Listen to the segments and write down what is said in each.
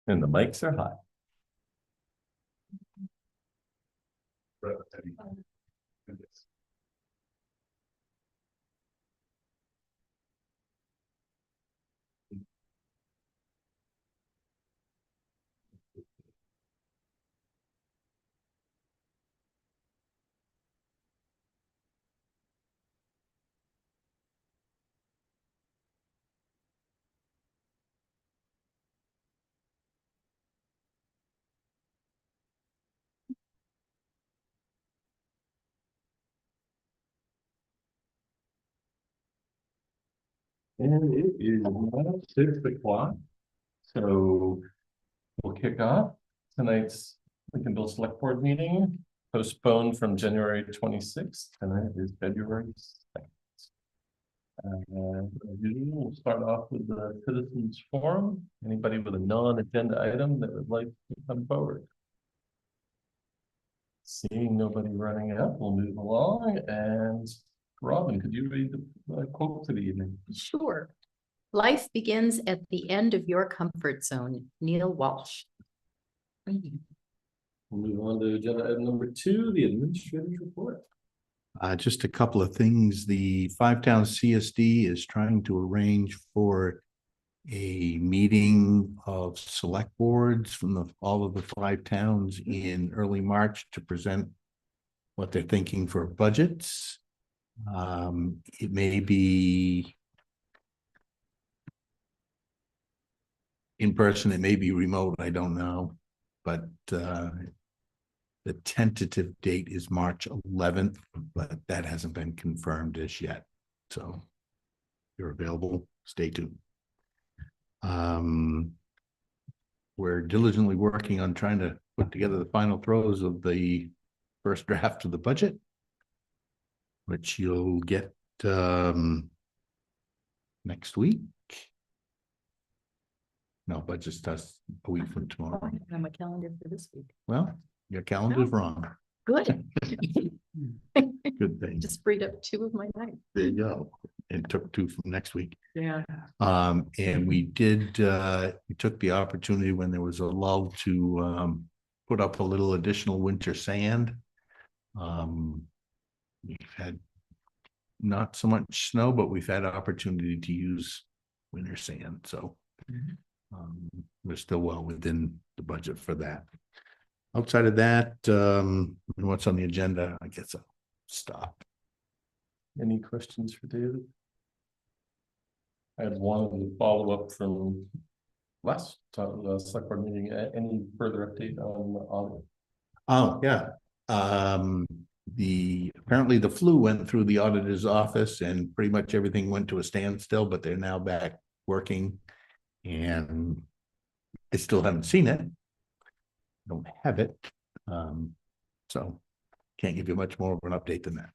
And the mics are hot. And it is now 6 o'clock. So we'll kick off tonight's Lincolnville Select Board meeting, postponed from January 26th. Tonight is February 2nd. As usual, we'll start off with the citizens forum. Anybody with a non-agenda item that would like to come forward? Seeing nobody running up, we'll move along. And Robin, could you read the quote for the evening? Sure. Life begins at the end of your comfort zone. Neil Walsh. We'll move on to agenda item number 2, the administrator's report. Just a couple of things. The Five-Town CSD is trying to arrange for a meeting of select boards from all of the 5 towns in early March to present what they're thinking for budgets. It may be in person, it may be remote, I don't know, but the tentative date is March 11th, but that hasn't been confirmed as yet. So if you're available, stay tuned. We're diligently working on trying to put together the final throws of the first draft of the budget, which you'll get next week. No, budget starts a week from tomorrow. I have my calendar for this week. Well, your calendar's wrong. Good. Good thing. Just freed up 2 of my nights. There you go. And took 2 from next week. Yeah. And we did, we took the opportunity when there was a lull to put up a little additional winter sand. We've had not so much snow, but we've had opportunity to use winter sand. So we're still well within the budget for that. Outside of that, what's on the agenda, I guess I'll stop. Any questions for David? I had one follow-up from last select board meeting. Any further update on the audit? Oh, yeah. Apparently the flu went through the auditor's office and pretty much everything went to a standstill, but they're now back working. And I still haven't seen it. Don't have it. So can't give you much more of an update than that.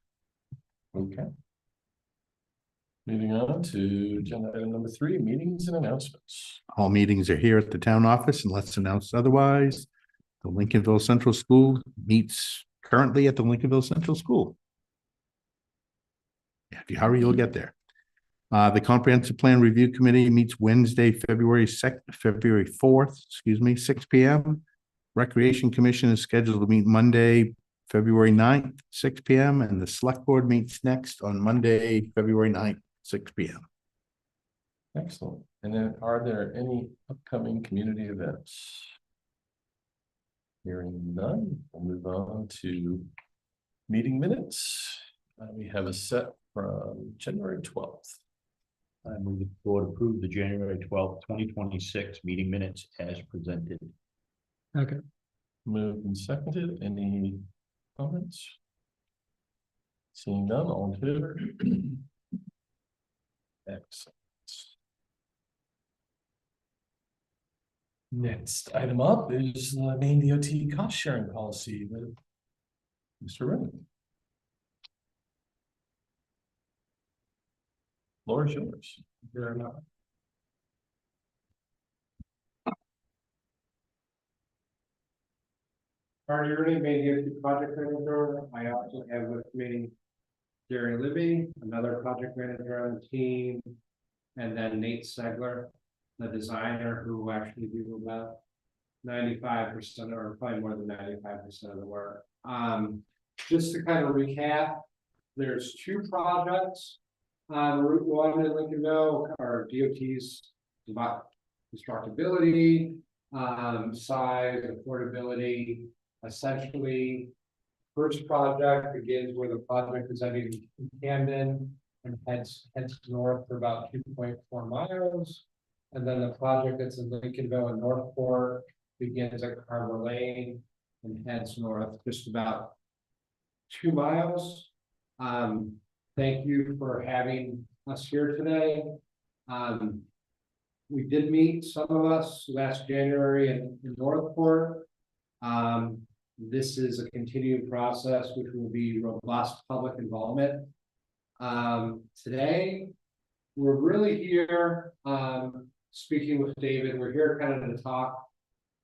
Okay. Moving on to agenda item number 3, meetings and announcements. All meetings are here at the town office unless announced otherwise. The Lincolnville Central School meets currently at the Lincolnville Central School. Yeah, if you hurry, you'll get there. The Comprehensive Plan Review Committee meets Wednesday, February 4th, 6 p.m. Recreation Commission is scheduled to meet Monday, February 9th, 6 p.m. And the Select Board meets next on Monday, February 9th, 6 p.m. Excellent. And then are there any upcoming community events? Hearing none, we'll move on to meeting minutes. We have a set from January 12th. I move the board approve the January 12th, 2026 meeting minutes as presented. Okay. Moved and seconded. Any comments? Seeing none, all in favor? Excellent. Next item up is the Maine DOT cost sharing policy with Mr. Rennie. Floor is yours. There or not. Marty Rooney, Maine DOT project manager. I also have with me Jerry Libby, another project manager on the team, and then Nate Segler, the designer who actually do that. 95% or probably more than 95% of the work. Just to kind of recap, there's two projects on Route 1 in Lincolnville, or DOT's about constructability, size, affordability. Essentially, first project begins where the project is ending in Camden and heads north for about 2.4 miles. And then the project that's in Lincolnville and Northport begins at Carver Lane and heads north just about 2 miles. Thank you for having us here today. We did meet, some of us, last January in Northport. This is a continued process which will be robust public involvement. Today, we're really here, speaking with David, we're here kind of to talk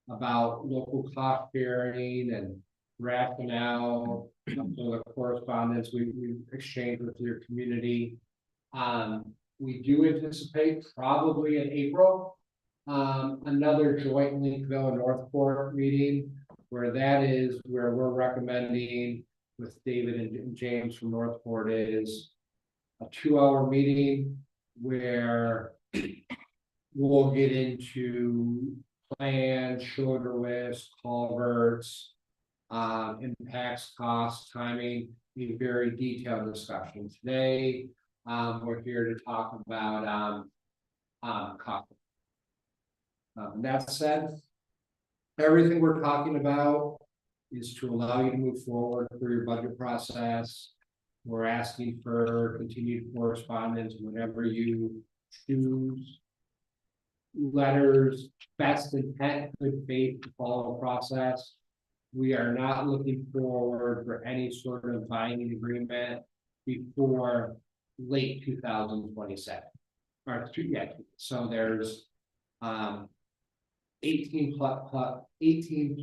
about local cost sharing and rationale, some of the correspondence we exchanged with your community. We do anticipate probably in April, another joint Lincolnville and Northport meeting, where we're recommending with David and James from Northport is a 2-hour meeting where we'll get into plans, shoulder list, culverts, impacts, costs, timing, a very detailed discussion. Today, we're here to talk about cost. That said, everything we're talking about is to allow you to move forward through your budget process. We're asking for continued correspondence whenever you choose. Letters, best intent, good faith to follow the process. We are not looking forward for any sort of binding agreement before late 2027. So there's 18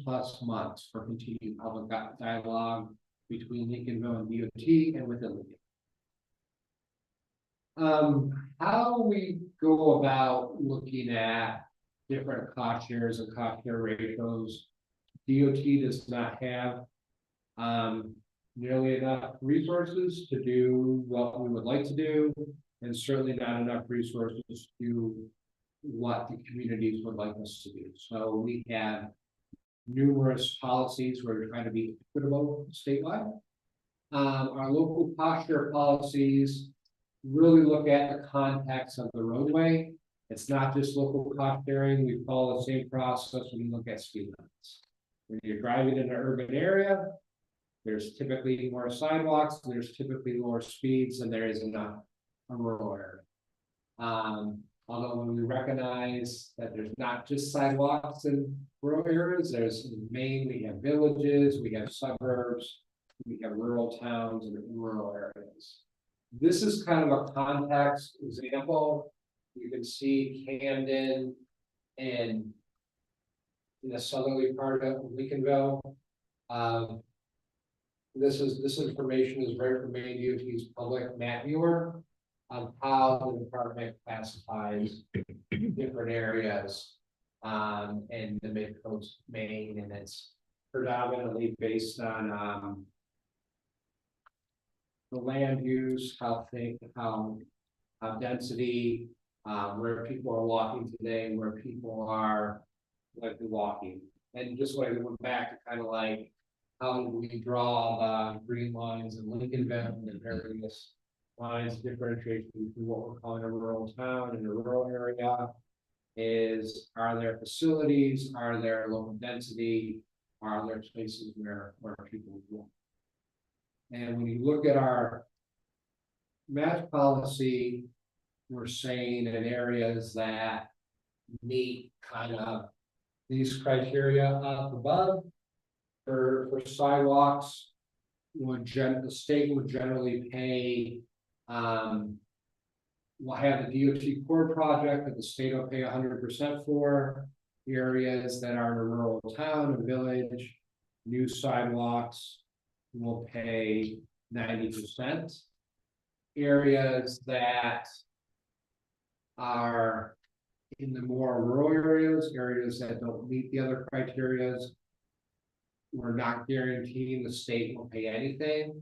plus months for continued public dialogue between Lincolnville and DOT and within Lincoln. How we go about looking at different cost shares and cost share ratios, DOT does not have nearly enough resources to do what we would like to do, and certainly not enough resources to do what the communities would like us to do. So we have numerous policies where we're trying to be equitable statewide. Our local cost share policies really look at the context of the roadway. It's not just local cost sharing. We follow the same process when you look at speed limits. When you're driving in an urban area, there's typically more sidewalks, there's typically lower speeds than there is in a rural area. Although when we recognize that there's not just sidewalks in rural areas, there's in Maine, we have villages, we have suburbs, we have rural towns and rural areas. This is kind of a context example. You can see Camden and in the southerly part of Lincolnville. This information is right from Maine DOT's public map viewer on how the department classifies different areas in the mid-coast Maine, and it's predominantly based on the land use, how density, where people are walking today, where people are likely walking. And just like we went back to kind of like how do we draw the green lines in Lincolnville and the various lines differentiation between what we're calling a rural town and a rural area is, are there facilities, are there local density, are there places where people walk? And when you look at our match policy, we're saying in areas that meet kind of these criteria up above for sidewalks, the state would generally pay, we'll have the DOT core project that the state will pay 100% for. Areas that are in a rural town or village, new sidewalks will pay 90%. Areas that are in the more rural areas that don't meet the other criterias, we're not guaranteeing the state will pay anything.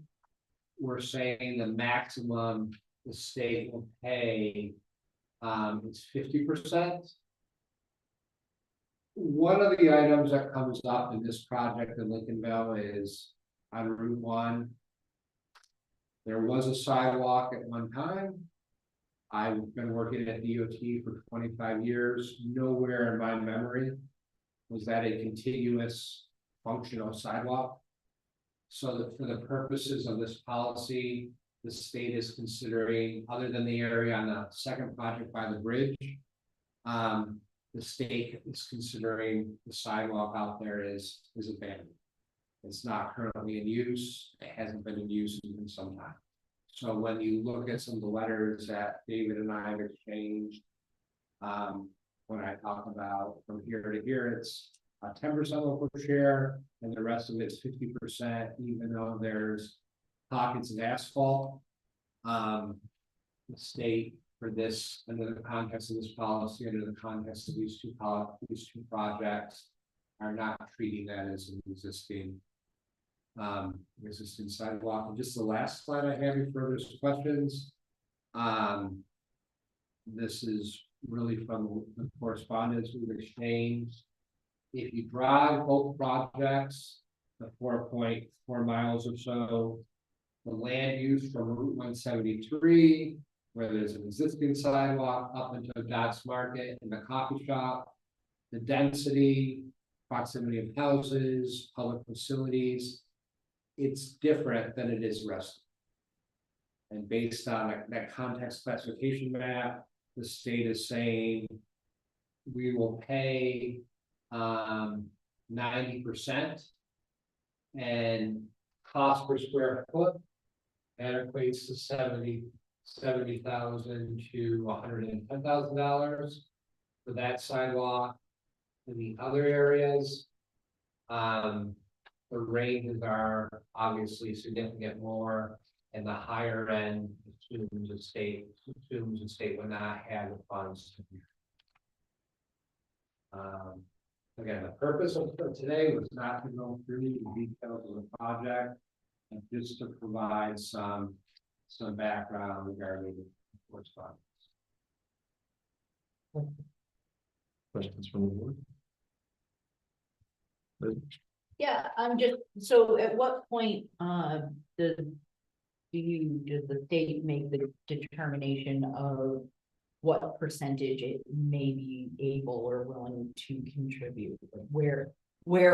We're saying the maximum the state will pay is 50%. One of the items that comes up in this project in Lincolnville is on Route 1. There was a sidewalk at one time. I've been working at DOT for 25 years. Nowhere in my memory was that a continuous functional sidewalk. So that for the purposes of this policy, the state is considering, other than the area on the second project by the bridge, the state is considering the sidewalk out there is abandoned. It's not currently in use. It hasn't been in use in some time. So when you look at some of the letters that David and I have exchanged, when I talk about from here to here, it's 10% local share, and the rest of it's 50%, even though there's pockets of asphalt. The state, for this, under the context of this policy, under the context of these two projects, are not treating that as an existing sidewalk. And just the last slide I have before there's questions. This is really from the correspondence we've exchanged. If you drive both projects, the 4.4 miles or so, the land use from Route 173, where there's an existing sidewalk up into Dots Market and the coffee shop, the density, proximity of houses, public facilities, it's different than it is rest. And based on that context specification map, the state is saying we will pay 90%, and cost per square foot, that equates to $70,000 to $110,000 for that sidewalk. In the other areas, the ranges are obviously significant more, and the higher end assumes the state would not have the funds. Again, the purpose of today was not to go through the details of the project, and just to provide some background regarding the correspondence. Questions from the board? Yeah, I'm just, so at what point, does the state make the determination of what percentage it may be able or willing to contribute? Where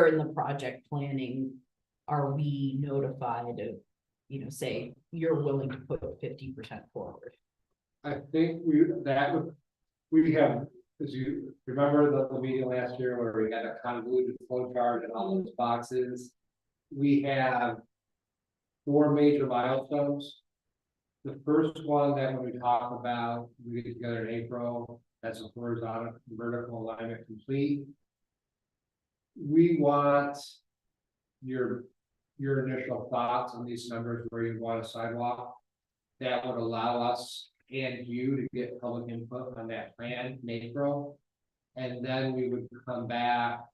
in the project planning are we notified of, say, you're willing to put 50% forward? I think we have, as you remember the meeting last year where we had a convoluted flow chart and all those boxes. We have 4 major milestones. The first one that when we talk about, we get together in April, that's a horizontal vertical alignment complete. We want your initial thoughts on these numbers where you want a sidewalk. That would allow us and you to get public input on that plan in April. And then we would come back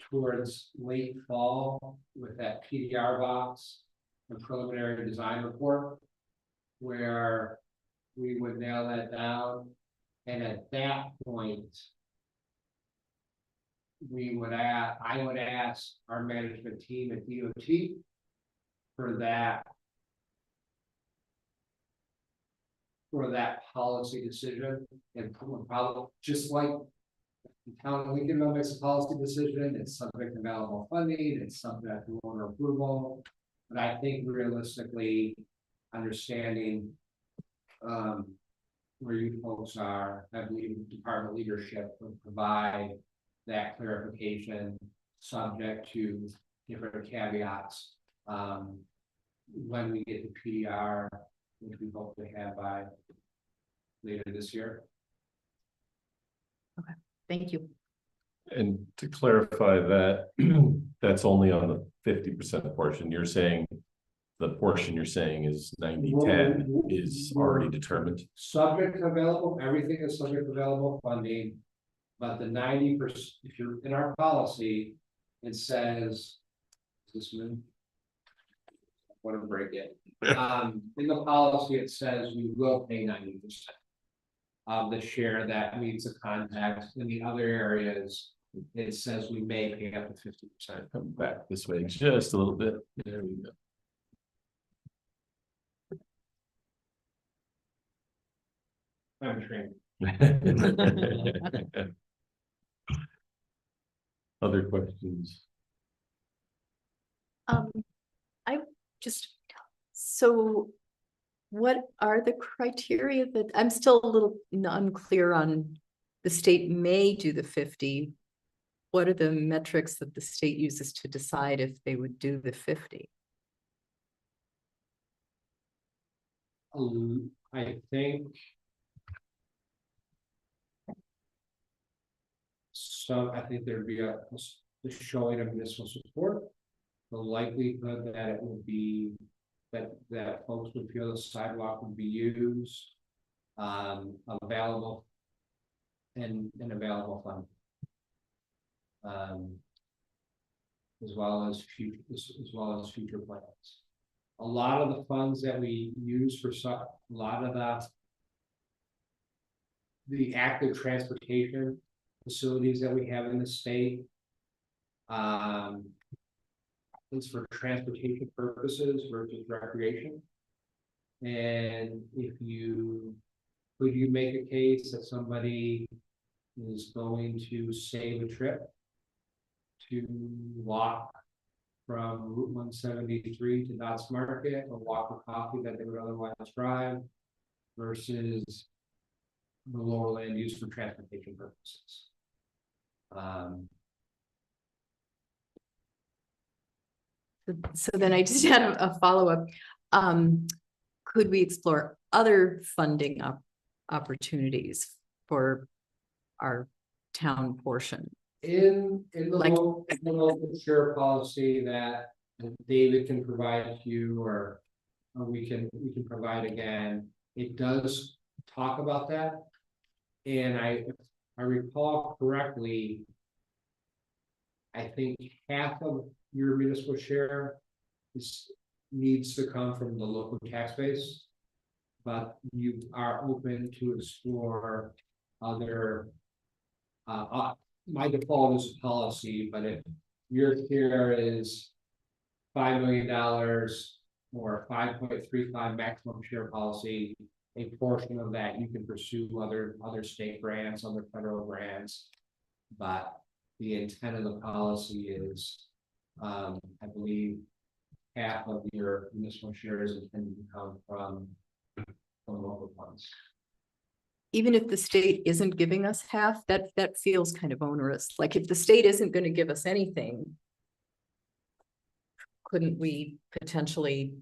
towards late fall with that PDR box, the preliminary design report, where we would nail that down. And at that point, I would ask our management team at DOT for that policy decision, and probably just like the town of Lincolnville makes a policy decision, it's subject to available funding, it's subject to owner approval. But I think realistically, understanding where you folks are, I believe department leadership would provide that clarification, subject to different caveats when we get the PDR, which we hope to have by later this year. Okay, thank you. And to clarify that, that's only on the 50% portion. You're saying the portion you're saying is 90-10 is already determined. Subject to available, everything is subject to available funding. But the 90%, if you're in our policy, it says. Is this one? Want to break it. In the policy, it says we will pay 90%. Of the share that meets the context. In the other areas, it says we may pay up to 50%. Come back this way just a little bit. There we go. I'm trained. Other questions? I just, so what are the criteria that, I'm still a little unclear on, the state may do the 50. What are the metrics that the state uses to decide if they would do the 50? I think. So I think there'd be a showing of municipal support. The likelihood that it would be that folks would feel the sidewalk would be used. Available. And available fund. As well as future plans. A lot of the funds that we use for a lot of the active transportation facilities that we have in the state. Is for transportation purposes versus recreation. And could you make a case that somebody is going to save a trip to walk from Route 173 to Knott's Market, or walk for coffee that they would otherwise drive, versus the lower land used for transportation purposes? So then I just had a follow-up. Could we explore other funding opportunities for our town portion? In the Like- local share policy that David can provide to you, or we can provide again, it does talk about that. And if I recall correctly, I think half of your municipal share needs to come from the local tax base. But you are open to explore other. My default is policy, but if your share is $5 million or 5.35 maximum share policy, a portion of that you can pursue other state grants, other federal grants. But the intent of the policy is, I believe, half of your municipal shares intended to come from local funds. Even if the state isn't giving us half, that feels kind of onerous. Like if the state isn't going to give us anything, couldn't we potentially,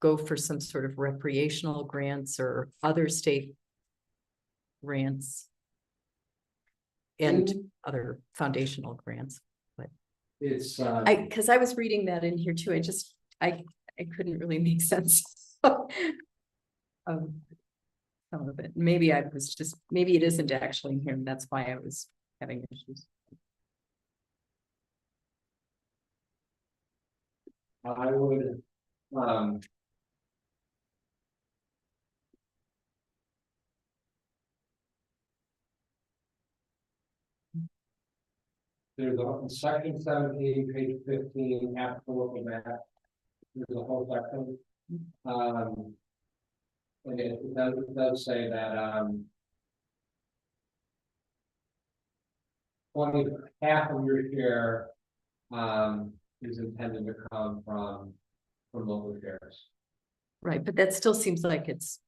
go for some sort of recreational grants or other state grants and other foundational grants? But It's because I was reading that in here too. I couldn't really make sense of some of it. Maybe it isn't actually in here, and that's why I was having issues. I would, there's a section 17, page 15, have to look at that. There's a whole section. And it does say that, half of your share, is intended to come from local shares. Right, but that still seems like it's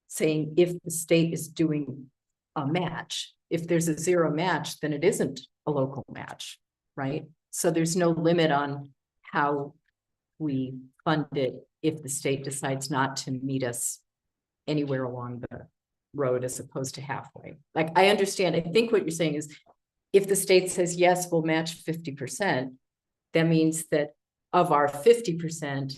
saying if the state is doing a match, if there's a zero match, then it isn't a local match, right? So there's no limit on how we fund it if the state decides not to meet us anywhere along the road as opposed to halfway. Like, I understand, I think what you're saying is if the state says, yes, we'll match 50%, that means that of our 50%,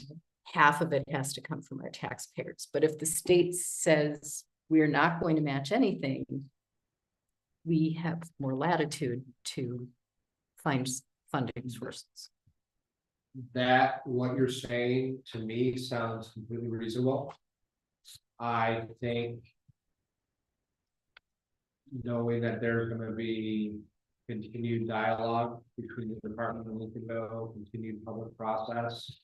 half of it has to come from our taxpayers. But if the state says we're not going to match anything, we have more latitude to find funding sources. That, what you're saying to me sounds completely reasonable. I think. Knowing that there's gonna be continued dialogue between the Department of Lincolnville, continued public process.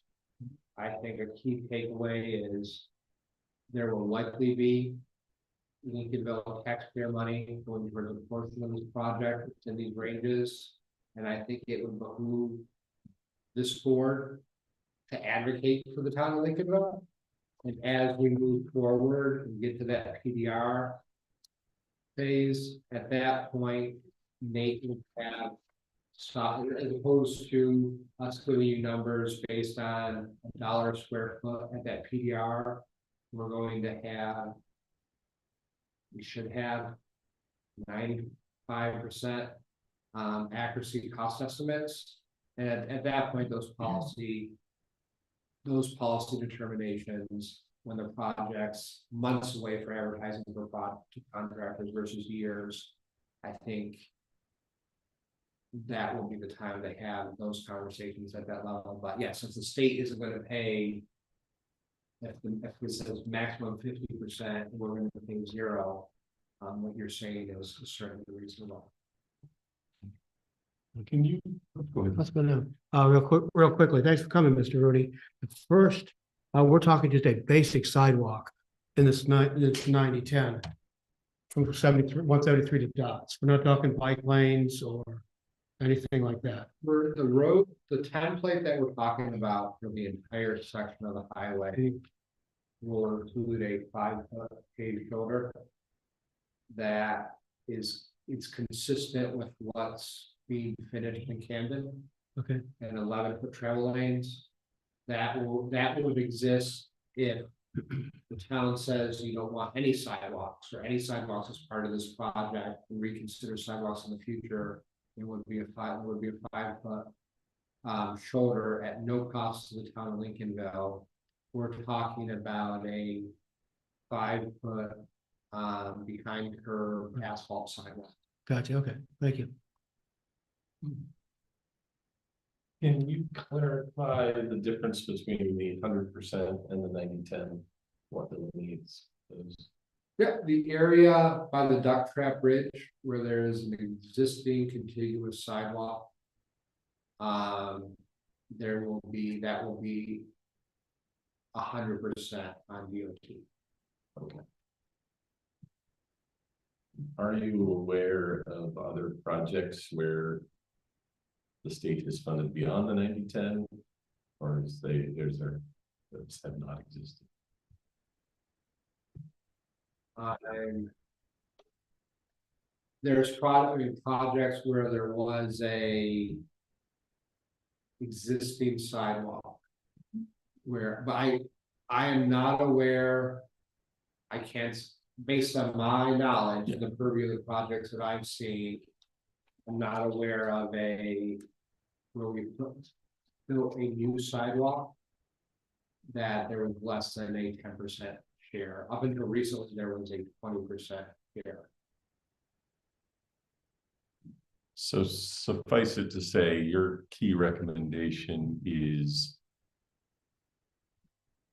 I think a key takeaway is there will likely be Lincolnville taxpayer money going towards a portion of this project in these ranges. And I think it would behoove this board to advocate for the town of Lincolnville. And as we move forward and get to that PDR phase, at that point, Nate will have stop, as opposed to us giving you numbers based on $1 a square foot at that PDR. We're going to have, we should have 95% accuracy cost estimates. And at that point, those policy determinations, when the project's months away for advertising for project to contractors versus years, I think that will be the time to have those conversations at that level. But yeah, since the state isn't going to pay, if it says maximum 50%, we're going to pay 0. What you're saying is certainly reasonable. Can you? Go ahead. Let's go now. Real quickly. Thanks for coming, Mr. Rooney. First, we're talking just a basic sidewalk in this 90-10 from 173 to Dots. We're not talking bike lanes or anything like that. For the road, the template that we're talking about for the entire section of the highway will include a 5-foot paved shoulder. That is, it's consistent with what's being finished in Camden. Okay. And 11-foot travel lanes. That would exist if the town says you don't want any sidewalks or any sidewalks as part of this project and reconsider sidewalks in the future. It would be a 5-foot shoulder at no cost to the town of Lincolnville. We're talking about a 5-foot behind curve asphalt sidewalk. Gotcha. Okay. Thank you. Can you clarify the difference between the 100% and the 90-10? What it means? Yeah, the area by the duck trap bridge where there is an existing contiguous sidewalk. That will be 100% on DOT. Okay. Are you aware of other projects where the state is funded beyond the 90-10, or those have not existed? There's projects where there was a existing sidewalk. But I am not aware. I can't, based on my knowledge and the purview of the projects that I've seen, I'm not aware of where we built a new sidewalk that there was less than a 10% share. Up until recently, there was a 20% share. So suffice it to say, your key recommendation is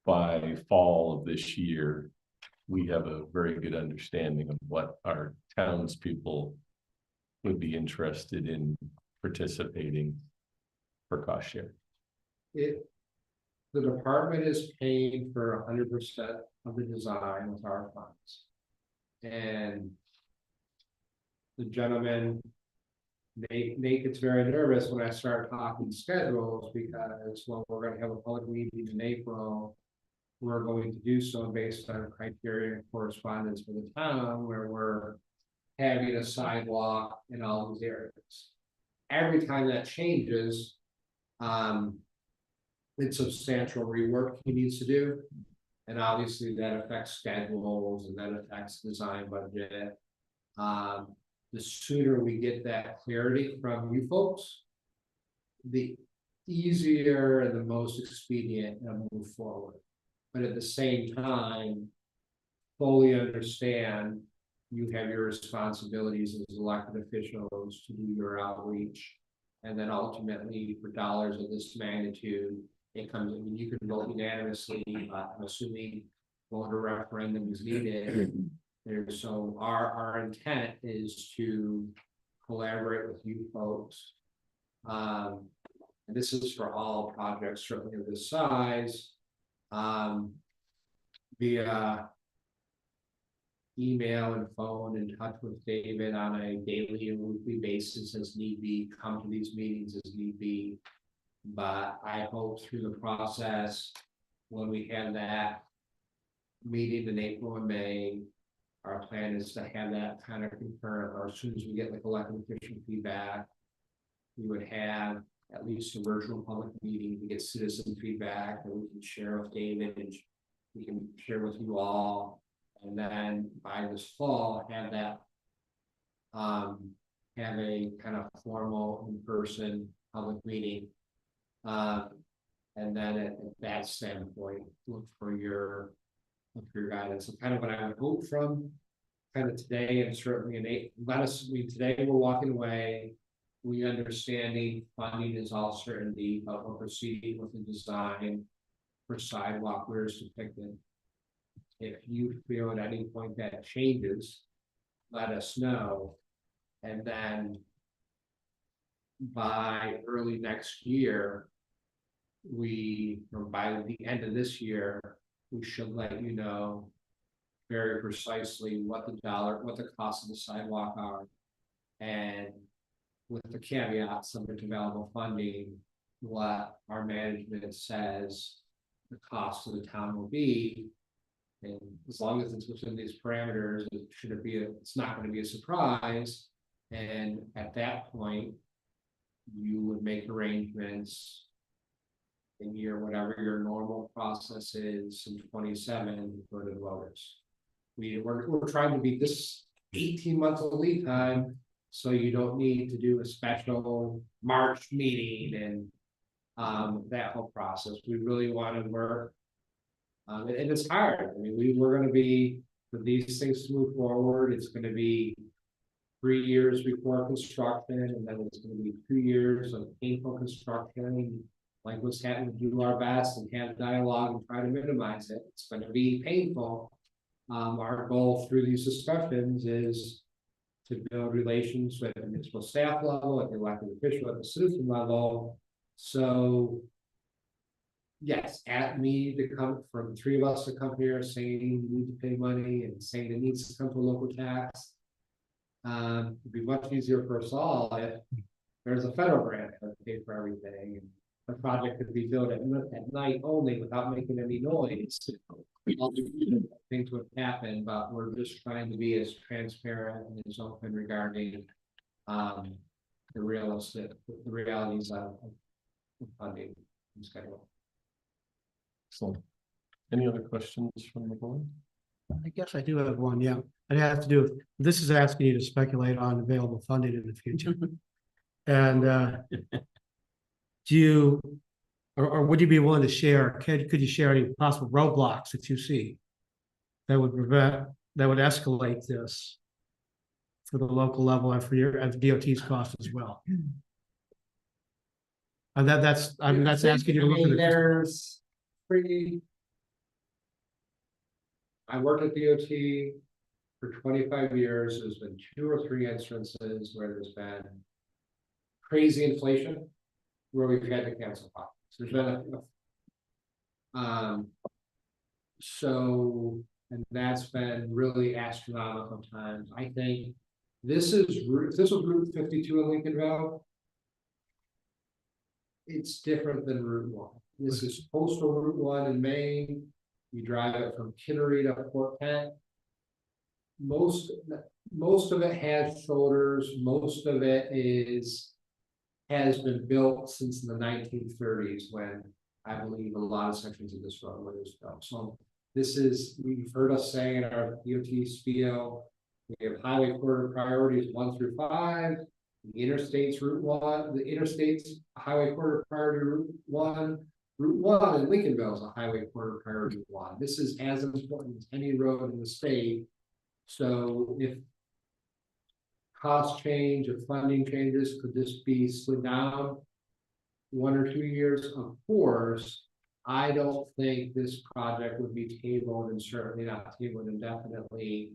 by fall of this year, we have a very good understanding of what our townspeople would be interested in participating for cost share. The department is paying for 100% of the design with our funds. And the gentleman, Nate gets very nervous when I start talking schedules because, well, we're going to have a public meeting in April. We're going to do so based on criteria and correspondence for the town where we're having a sidewalk in all these areas. Every time that changes, it's substantial rework he needs to do. And obviously that affects schedules and that affects design budget. The sooner we get that clarity from you folks, the easier and the most expedient and move forward. But at the same time, fully understand you have your responsibilities as elected officials to do your outreach. And then ultimately, for dollars of this magnitude, it comes, I mean, you can vote unanimously, but I'm assuming voter referendum is needed. There's, so our intent is to collaborate with you folks. And this is for all projects, certainly of this size. Via email and phone, in touch with David on a daily and weekly basis as need be, come to these meetings as need be. But I hope through the process, when we have that meeting in April and May, our plan is to have that kind of concurrent, or as soon as we get like elected official feedback, we would have at least a virtual public meeting to get citizen feedback that we can share with David and we can share with you all. And then by this fall, have that have a kind of formal in-person public meeting. And then at that standpoint, look for your guidance. So kind of what I would hope from kind of today, and certainly today we're walking away. We understanding funding is all certainty, but we're proceeding with the design for sidewalk where it's depicted. If you feel at any point that changes, let us know. And then by early next year, or by the end of this year, we should let you know very precisely what the cost of the sidewalk are. And with the caveat, subject to available funding, what our management says the cost of the town will be. And as long as it's within these parameters, it's not going to be a surprise. And at that point, you would make arrangements in whatever your normal process is in 27 for the voters. We're trying to beat this 18-month lead time, so you don't need to do a special March meeting and that whole process. We really want to work. And it's hard. I mean, we're going to be, for these things to move forward, it's going to be 3 years before construction, and then it's going to be 2 years of painful construction. Like what's happening, do our best and have dialogue and try to minimize it. It's going to be painful. Our goal through these discussions is to build relations with the municipal staff level, at the elected official, at the citizen level. So yes, at me to come from 3 of us to come here saying you need to pay money and saying it needs to come to a local tax. It'd be much easier for us all if there's a federal grant that pay for everything, and the project could be built at night only without making any noise. Things would happen, but we're just trying to be as transparent and as open regarding the realities of funding and schedule. Excellent. Any other questions from the board? I guess I do have one, yeah. It has to do with, this is asking you to speculate on available funding in the future. And do you, or would you be willing to share, could you share any possible roadblocks that you see that would escalate this for the local level and for DOT's cost as well? And that's asking you to look at there's I worked at DOT for 25 years. There's been 2 or 3 instances where there's been crazy inflation where we've had to cancel projects. There's been and that's been really astronomical times. I think this was Route 52 in Lincolnville. It's different than Route 1. This is postal Route 1 in Maine. You drive it from Kittery to Fort Kent. Most of it has shoulders. Most of it has been built since the 1930s, when I believe a lot of sections of this road was built. So you've heard us say in our DOT spiel, we have highway corridor priorities 1 through 5. The interstates Route 1, the interstates highway quarter priority Route 1 in Lincolnville is a highway quarter priority 1. This is as important as any road in the state. So if cost change, if funding changes, could this be slid down 1 or 2 years? Of course, I don't think this project would be tabled, and certainly not tabled indefinitely,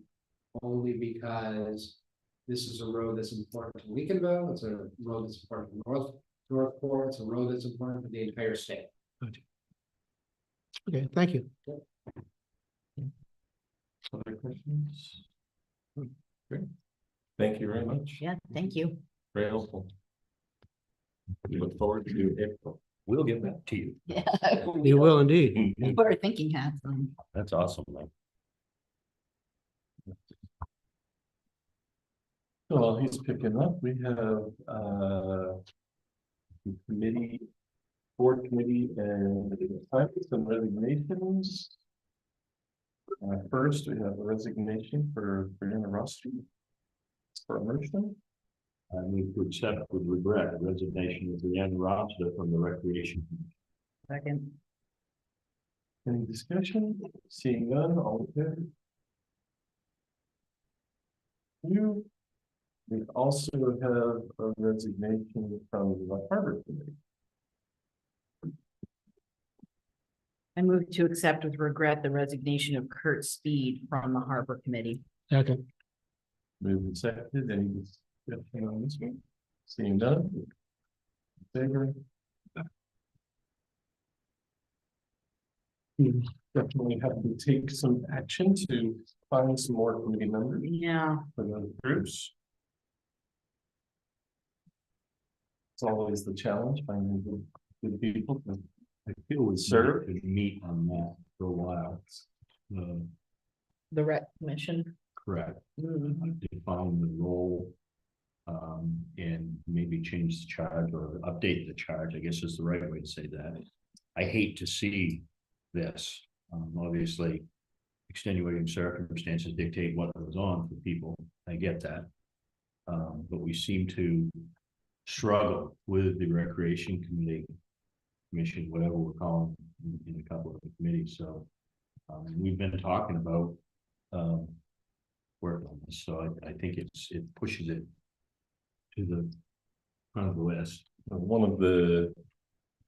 only because this is a road that's important to Lincolnville. It's a road that's important to Northport. It's a road that's important to the entire state. Okay, thank you. Other questions? Great. Thank you very much. Yeah, thank you. Very helpful. We look forward to April. We'll get back to you. Yeah. You will indeed. Put our thinking hats on. That's awesome, man. So while he's picking up, we have committee, board committee and assignments and resignations. First, we have a resignation for Brianna Rostri for immersion. I need to accept with regret the resignation of Leanne Robster from the Recreation. Second. Any discussion? Seeing none, all in favor? You. We also have a resignation from the Harbor Committee. I move to accept with regret the resignation of Kurt Speed from the Harbor Committee. Second. Moved and seconded. Any discussion on this one? Seeing none? In favor? You definitely have to take some action to find some more committee members Yeah. for those groups. It's always the challenge, finding good people to I feel we Sir? could meet on that for a while. The rec commission. Correct. Mhm. Define the role. And maybe change the charge or update the charge, I guess is the right way to say that. I hate to see this, obviously. Extenuating circumstances dictate what goes on for people, I get that. But we seem to struggle with the recreation commission, whatever we're calling in a couple of the committees, so. We've been talking about, work on this, so I think it pushes it to the front of the list. One of the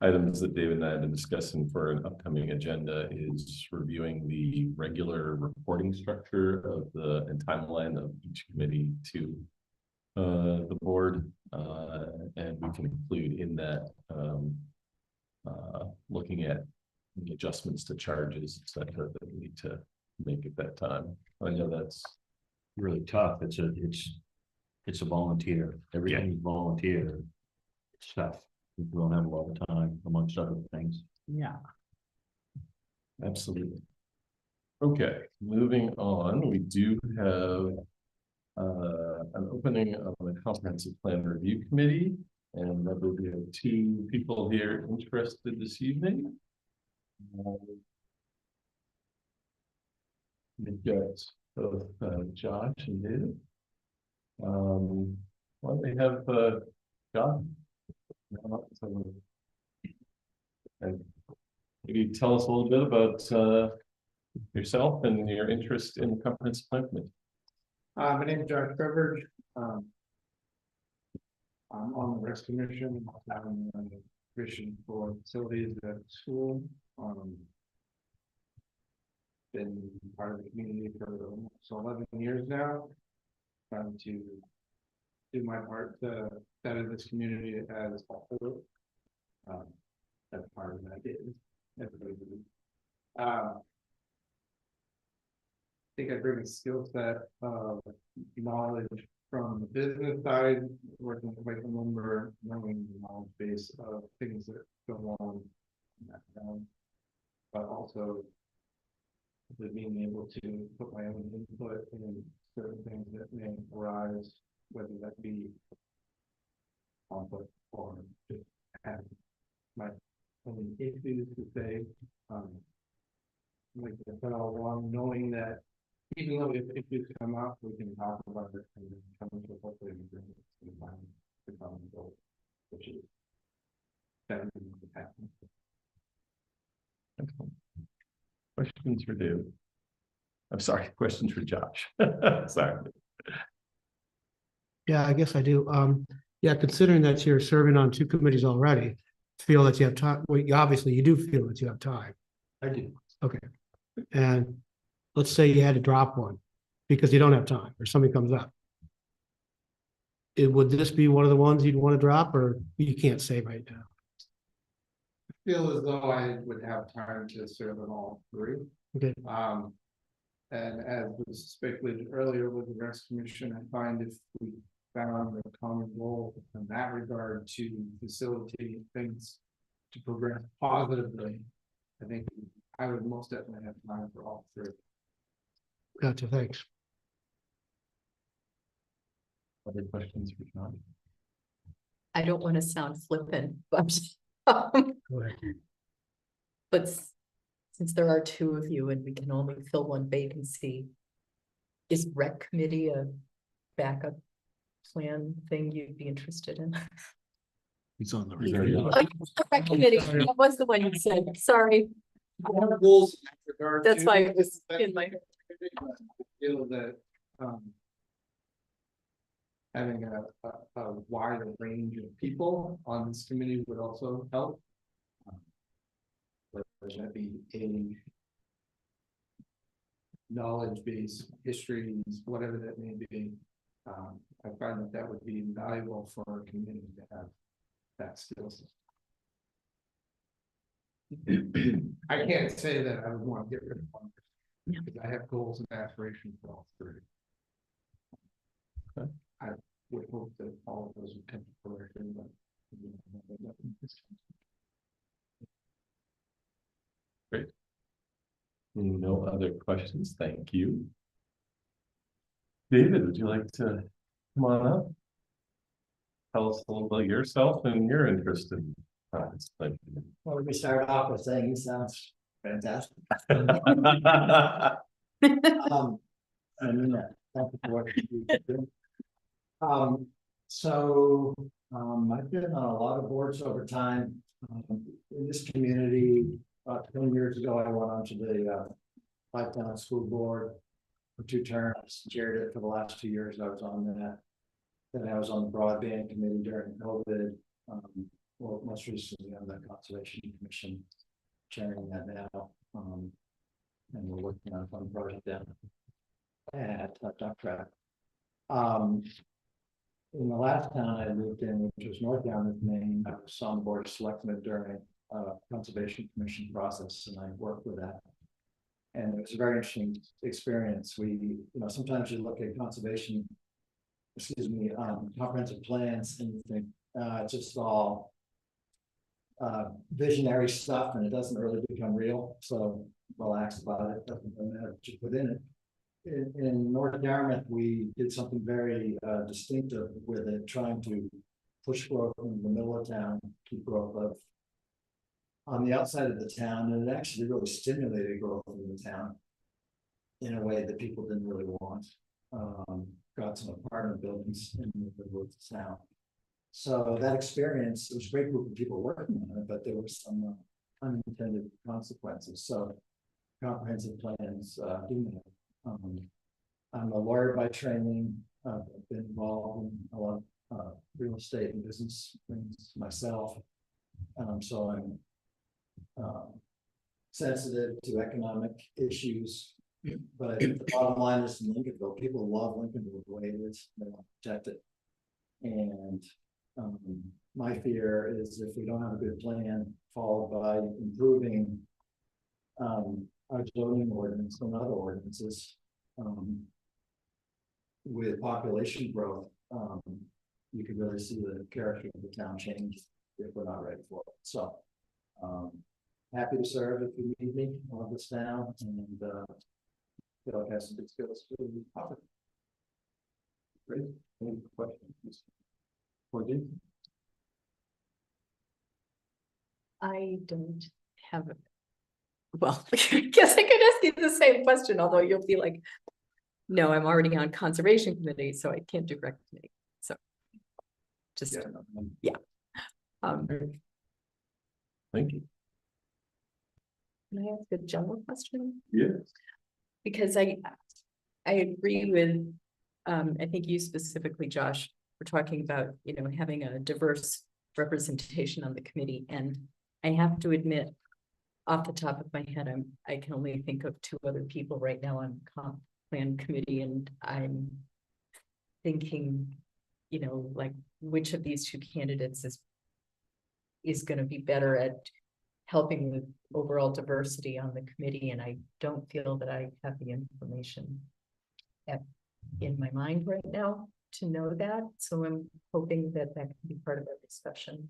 items that David and I have been discussing for an upcoming agenda is reviewing the regular reporting structure of the and timeline of each committee to the board, and we can include in that looking at the adjustments to charges, et cetera, that we need to make at that time. I know that's Really tough. It's a volunteer. Everything's volunteer stuff. People don't have a lot of time, amongst other things. Yeah. absolutely. Okay, moving on, we do have an opening of a comprehensive plan review committee, and that will be 2 people here interested this evening. We've got both Josh and David. Why don't we have John? And maybe tell us a little bit about yourself and your interest in the comprehensive plan committee. My name is Josh Beveridge. I'm on the Recs Commission. I'm on the commission for facilities at school. Been part of the community for almost 11 years now. Trying to do my part to better this community as a whole. That's part of that is everybody. I think I bring a skill set of knowledge from the business side, working with Lakeland Lumber, knowing the knowledge base of things that go on in that realm, but also the being able to put my own input in certain things that may arise, whether that be conflict or just have my own issues to say. Like I said all along, knowing that even though if issues come up, we can talk about it and come to hopefully an agreement sometime. the common goal, which is. Better than the past. Excellent. Questions for David? I'm sorry, questions for Josh. Sorry. Yeah, I guess I do. Yeah, considering that you're serving on 2 committees already, feel that you have time, well, obviously you do feel that you have time. I do. And let's say you had to drop one because you don't have time or something comes up. Would this be one of the ones you'd want to drop, or you can't say right now? Feel as though I would have time to serve on all 3. Okay. And as was speculated earlier with the rest commission, I find if we found a common goal in that regard to facilitate things to progress positively, I think I would most definitely have time for all 3. Gotcha, thanks. Other questions for John? I don't want to sound flippant, but Go ahead. but since there are 2 of you and we can only fill 1 vacancy, is rec committee a backup plan thing you'd be interested in? He's on the. Rec committee, that was the one you said, sorry. I have goals in that regard That's too. why it was in my. I feel that, having a wider range of people on this committee would also help. Whether that be a knowledge base, histories, whatever that may be. I find that that would be invaluable for our community to have that skill set. I can't say that I would want to get rid of one, because I have goals and aspirations for all 3. Okay. I would hope that all of those would come to fruition, but. No other questions, thank you. David, would you like to come on up? Tell us a little about yourself and your interest in. Well, let me start off with saying he sounds fantastic. I mean that. Thank you for what you do. I've been on a lot of boards over time. In this community, about 20 years ago, I went onto the Lifetown School Board for 2 terms, chaired it for the last 2 years. I was on that. Then I was on the broadband committee during COVID. Well, most recently on the Conservation Commission, chairing that now. And we're working on a fun project down at Duck Track. In the last town I lived in, which was North Yarmouth, Maine, I was on the board of selectmen during Conservation Commission process, and I worked with that. And it was a very interesting experience. We, sometimes you look at comprehensive plans and you think it's just all visionary stuff, and it doesn't really become real. So relax about it. Doesn't matter what you put in it. In North Yarmouth, we did something very distinctive with it, trying to push growth in the middle of town, keep growth up on the outside of the town, and it actually really stimulated growth in the town in a way that people didn't really want. Got some apartment buildings in the middle of the town. So that experience, it was a great group of people working on it, but there were some unintended consequences. So comprehensive plans do that. I'm a lawyer by training. I've been involved in a lot of real estate and business things myself. So I'm sensitive to economic issues. But I think the bottom line is in Lincolnville, people love Lincolnville the way it is. They want to protect it. And my fear is if we don't have a good plan followed by improving our zoning ordinance and other ordinances with population growth, you could really see the character of the town change if we're not ready for it. So happy to serve if you need me. I love this town, and feel like I have some good skills to offer. Great, any questions? Courtney? I don't have it. Well, I guess I could ask you the same question, although you'll be like, no, I'm already on conservation committee, so I can't do rec committee. So just, Yeah. um, Thank you. can I ask a general question? Yes. Because I agree with, I think you specifically, Josh, we're talking about, you know, having a diverse representation on the committee, and I have to admit, off the top of my head, I can only think of 2 other people right now on comp plan committee, and I'm thinking, you know, like, which of these 2 candidates is gonna be better at helping with overall diversity on the committee, and I don't feel that I have the information in my mind right now to know that, so I'm hoping that that can be part of our discussion.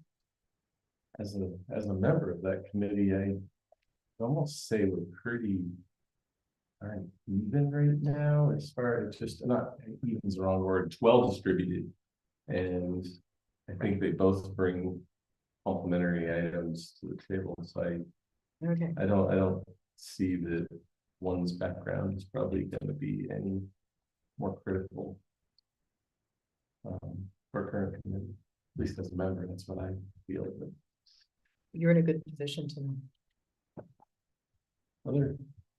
As a member of that committee, I almost say we're pretty even right now, as far as just not even's the wrong word, it's well distributed. And I think they both bring complementary items to the table, so Okay. I don't see that one's background is probably gonna be any more critical. For current committee, at least as a member, that's what I feel, but You're in a good position to know. other.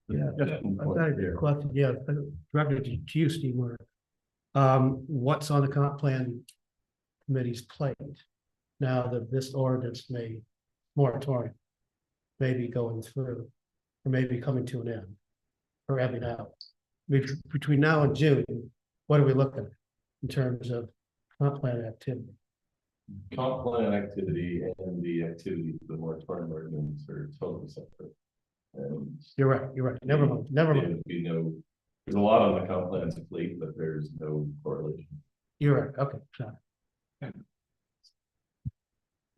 Yeah, discussion I've points got a here. question, yeah, directed to you, Steve Warner. What's on the comp plan committee's plate? Now that this ordinance moratorium may be going through, or maybe coming to an end, or ebbing out. Between now and June, what are we looking at in terms of comp plan activity? Comp plan activity and the activity of the moratorium ordinance are totally separate. And You're right, never mind. there would be no, there's a lot on the comp plan's plate, but there's no correlation. You're right, okay, sorry.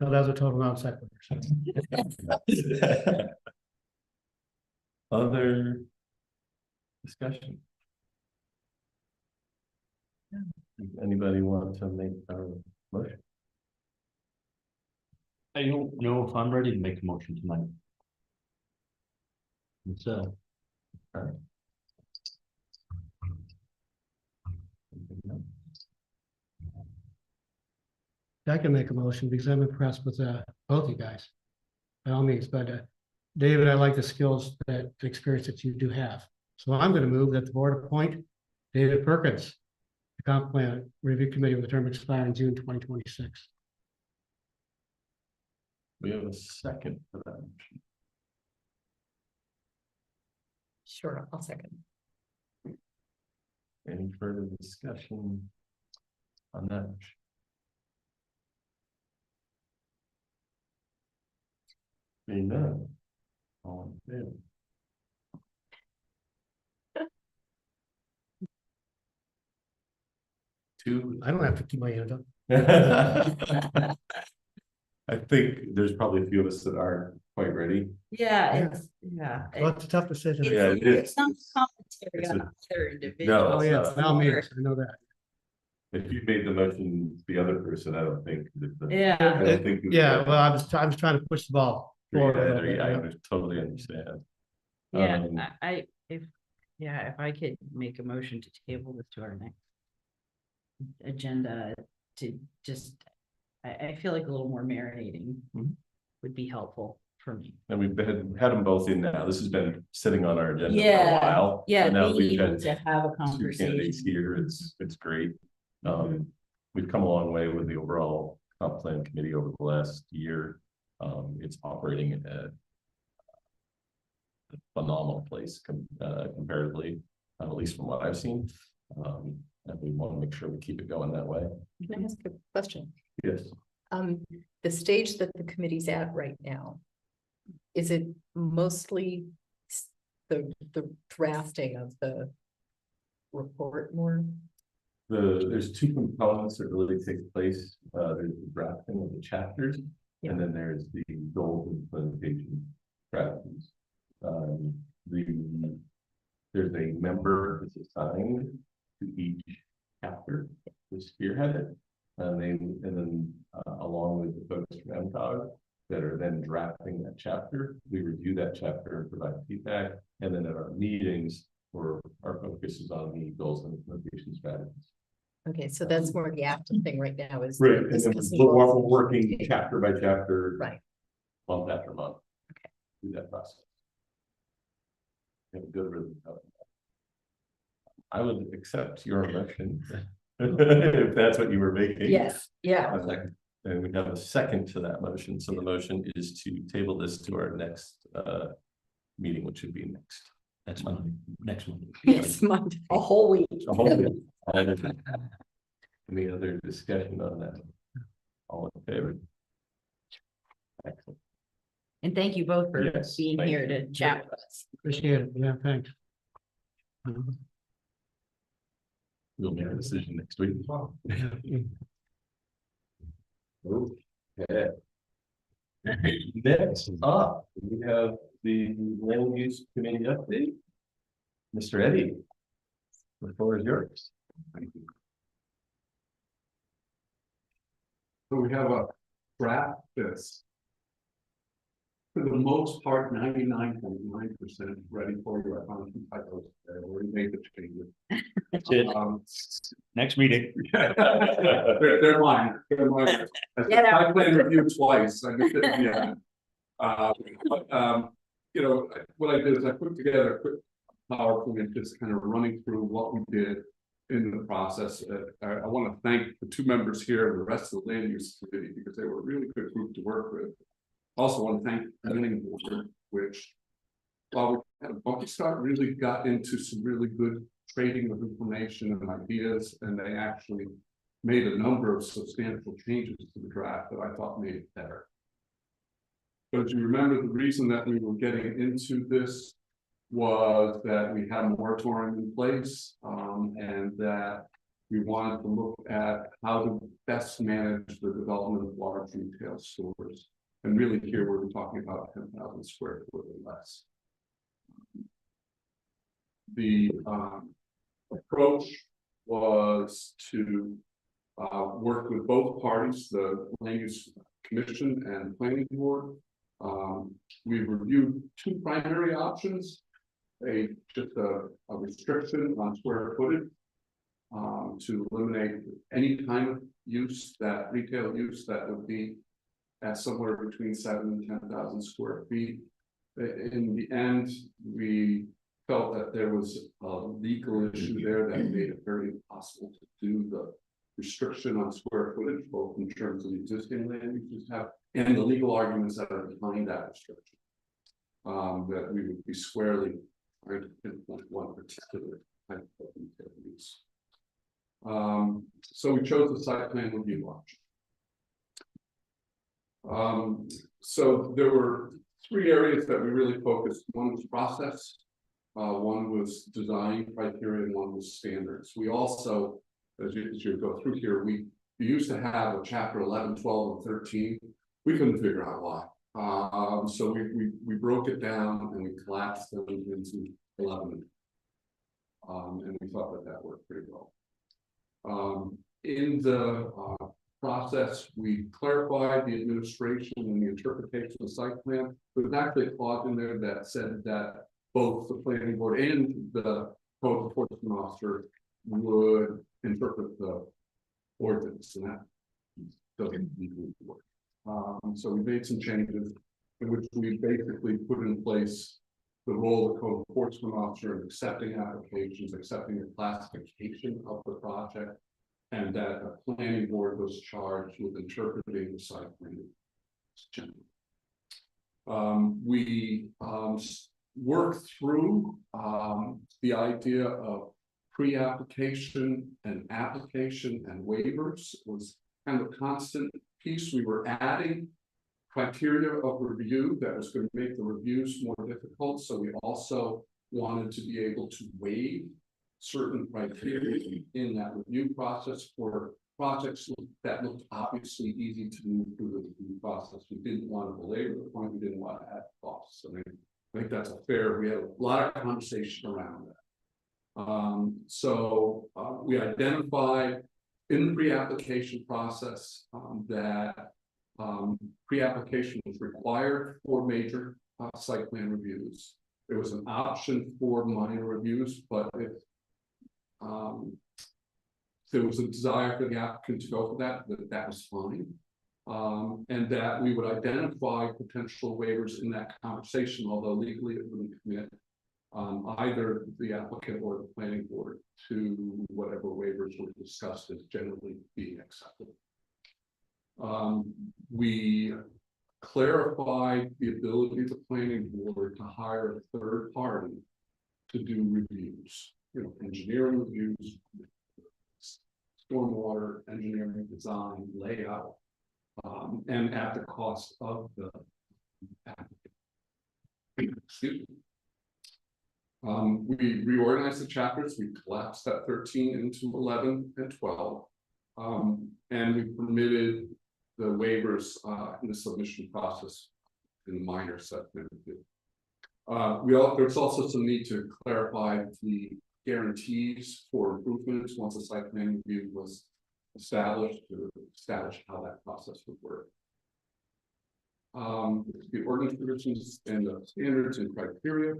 No, that was a total non sequitur. Other discussion? Anybody want to make a motion? I don't know if I'm ready to make a motion tonight. So, I can make a motion because I'm impressed with both you guys. By all means, but David, I like the skills the experience that you do have. So I'm going to move that the board appoint David Perkins, the comp plan review committee with the term expiring June 2026. We have a second for that motion. Sure, I'll second. Any further discussion on that? Being none. All in favor? Two. I don't have to keep my hand up. I think there's probably a few of us that aren't quite ready. Yeah, Yeah. it's, yeah. Well, it's a tough decision. Yeah, it is. It's not commentary It's on a- other individuals. Oh, yeah, it's by all means, I know that. If you made the motion to the other person, I don't think that. I Yeah, don't think. Yeah, well, I was trying to push the ball forward. a little bit, Yeah, I yeah. totally understand. Yeah, Um, if I could make a motion to table this to our next agenda to just, I feel like a little more marinating Mhm. would be helpful for me. And we've had them both in now. This has been sitting on our agenda for a Yeah, while. yeah, and now being we've able had to have a two conversation. candidates here. It's great. We've come a long way with the overall comp plan committee over the last year. It's operating at a phenomenal place comparatively, at least from what I've seen. And we want to make sure we keep it going that way. Can I ask a question? Yes. The stage that the committee's at right now, is it mostly the drafting of the report more? There's two components that really take place. There's the drafting of the chapters, Yeah. and then there's the goals implementation strategies. There's a member that's assigned to each chapter to spearhead it. And then along with the folks from MCOG that are then drafting that chapter, we review that chapter and provide feedback. And then at our meetings, where our focus is on the goals and implementation strategies. Okay, so that's more the active thing right now is. Right, and then discussing we're both. working chapter by chapter. Right. Month after month. Okay. Through that process. Have a good rhythm. of it. I would accept your motion. If that's what you were making. Yes, yeah, A second. And we have a second to that motion, so the motion is to table this to our next meeting, which should be next. That's Monday, next one. next month, a whole week. A whole week. Any other discussion on that? All in favor? Excellent. And thank you both for Yes, being thank here you. to chat with us. Appreciate it. Yeah, thanks. We'll make a decision next week. Okay. Next up, we have the land use committee update. Mr. Eddie. The floor is yours. So we have a draft that's for the most part, 99.9% ready for you. I found some typos. I already made the changes. That's it. Next meeting. They're mine. They're mine. I plan review twice. I just didn't, yeah. You know, what I did is I put together a quick PowerPoint just kind of running through what we did in the process. I want to thank the two members here and the rest of the land use committee because they were a really good group to work with. Also want to thank the planning board, which while we had a bumpy start, really got into some really good trading of information and ideas, and they actually made a number of substantial changes to the draft that I thought made it better. But as you remember, the reason that we were getting into this was that we had a moratorium in place, and that we wanted to look at how to best manage the development of large retail stores. And really here we're talking about 10,000 square foot or less. The approach was to work with both parties, the land use commission and planning board. We reviewed two primary options. Just a restriction on square footage to eliminate any kind of use, that retail use that would be at somewhere between 7,000 and 10,000 square feet. In the end, we felt that there was a legal issue there that made it very impossible to do the restriction on square footage, both in terms of the existing land uses have and the legal arguments that are behind that restriction. That we would be squarely trying to pinpoint one particular type of retail use. So we chose the site plan review option. So there were three areas that we really focused. One was process, one was design criteria, and one was standards. We also, as you go through here, we used to have a chapter 11, 12, and 13. We couldn't figure out why. So we broke it down and we collapsed them into 11. And we thought that worked pretty well. In the process, we clarified the administration and the interpretation of the site plan. There's actually a clause in there that said that both the planning board and the code enforcement officer would interpret the ordinance, and that doesn't legally work. So we made some changes in which we basically put in place the role of the code enforcement officer in accepting applications, accepting the classification of the project, and that a planning board was charged with interpreting the site plan. We worked through the idea of pre-application and application and waivers. It was kind of a constant piece. We were adding criteria of review that was going to make the reviews more difficult. So we also wanted to be able to waive certain criteria in that review process for projects that looked obviously easy to move through the review process. We didn't want to belabor the point. We didn't want to add costs. I think that's a fair. We had a lot of conversation around that. So we identified in the pre-application process that pre-application was required for major site plan reviews. There was an option for minor reviews, but if there was a desire for the applicant to go for that was fine. And that we would identify potential waivers in that conversation, although legally it wouldn't commit either the applicant or the planning board to whatever waivers were discussed as generally being acceptable. We clarified the ability of the planning board to hire a third party to do reviews, engineering reviews, stormwater, engineering, design, layout, and at the cost of the applicant. Excuse me. We reorganized the chapters, we collapsed that 13 into 11 and 12. And we permitted the waivers in the submission process in the minor segment. There's also some need to clarify the guarantees for improvements once a site plan review was established, to establish how that process would work. The ordinance provisions and the standards and criteria.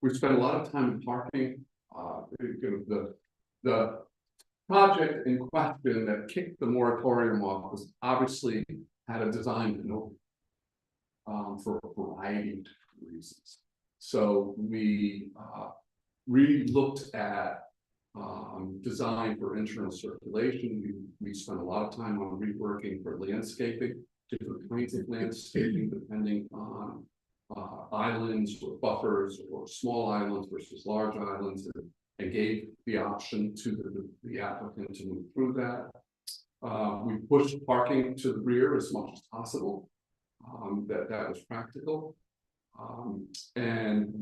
We spent a lot of time in parking. The project in question that kicked the moratorium off was obviously had a design no for a variety of different reasons. So we looked at design for internal circulation. We spent a lot of time on reworking for landscaping, different kinds of landscaping depending on islands or buffers or small islands versus large islands, and gave the option to the applicant to move through that. We pushed parking to the rear as much as possible. That was practical. And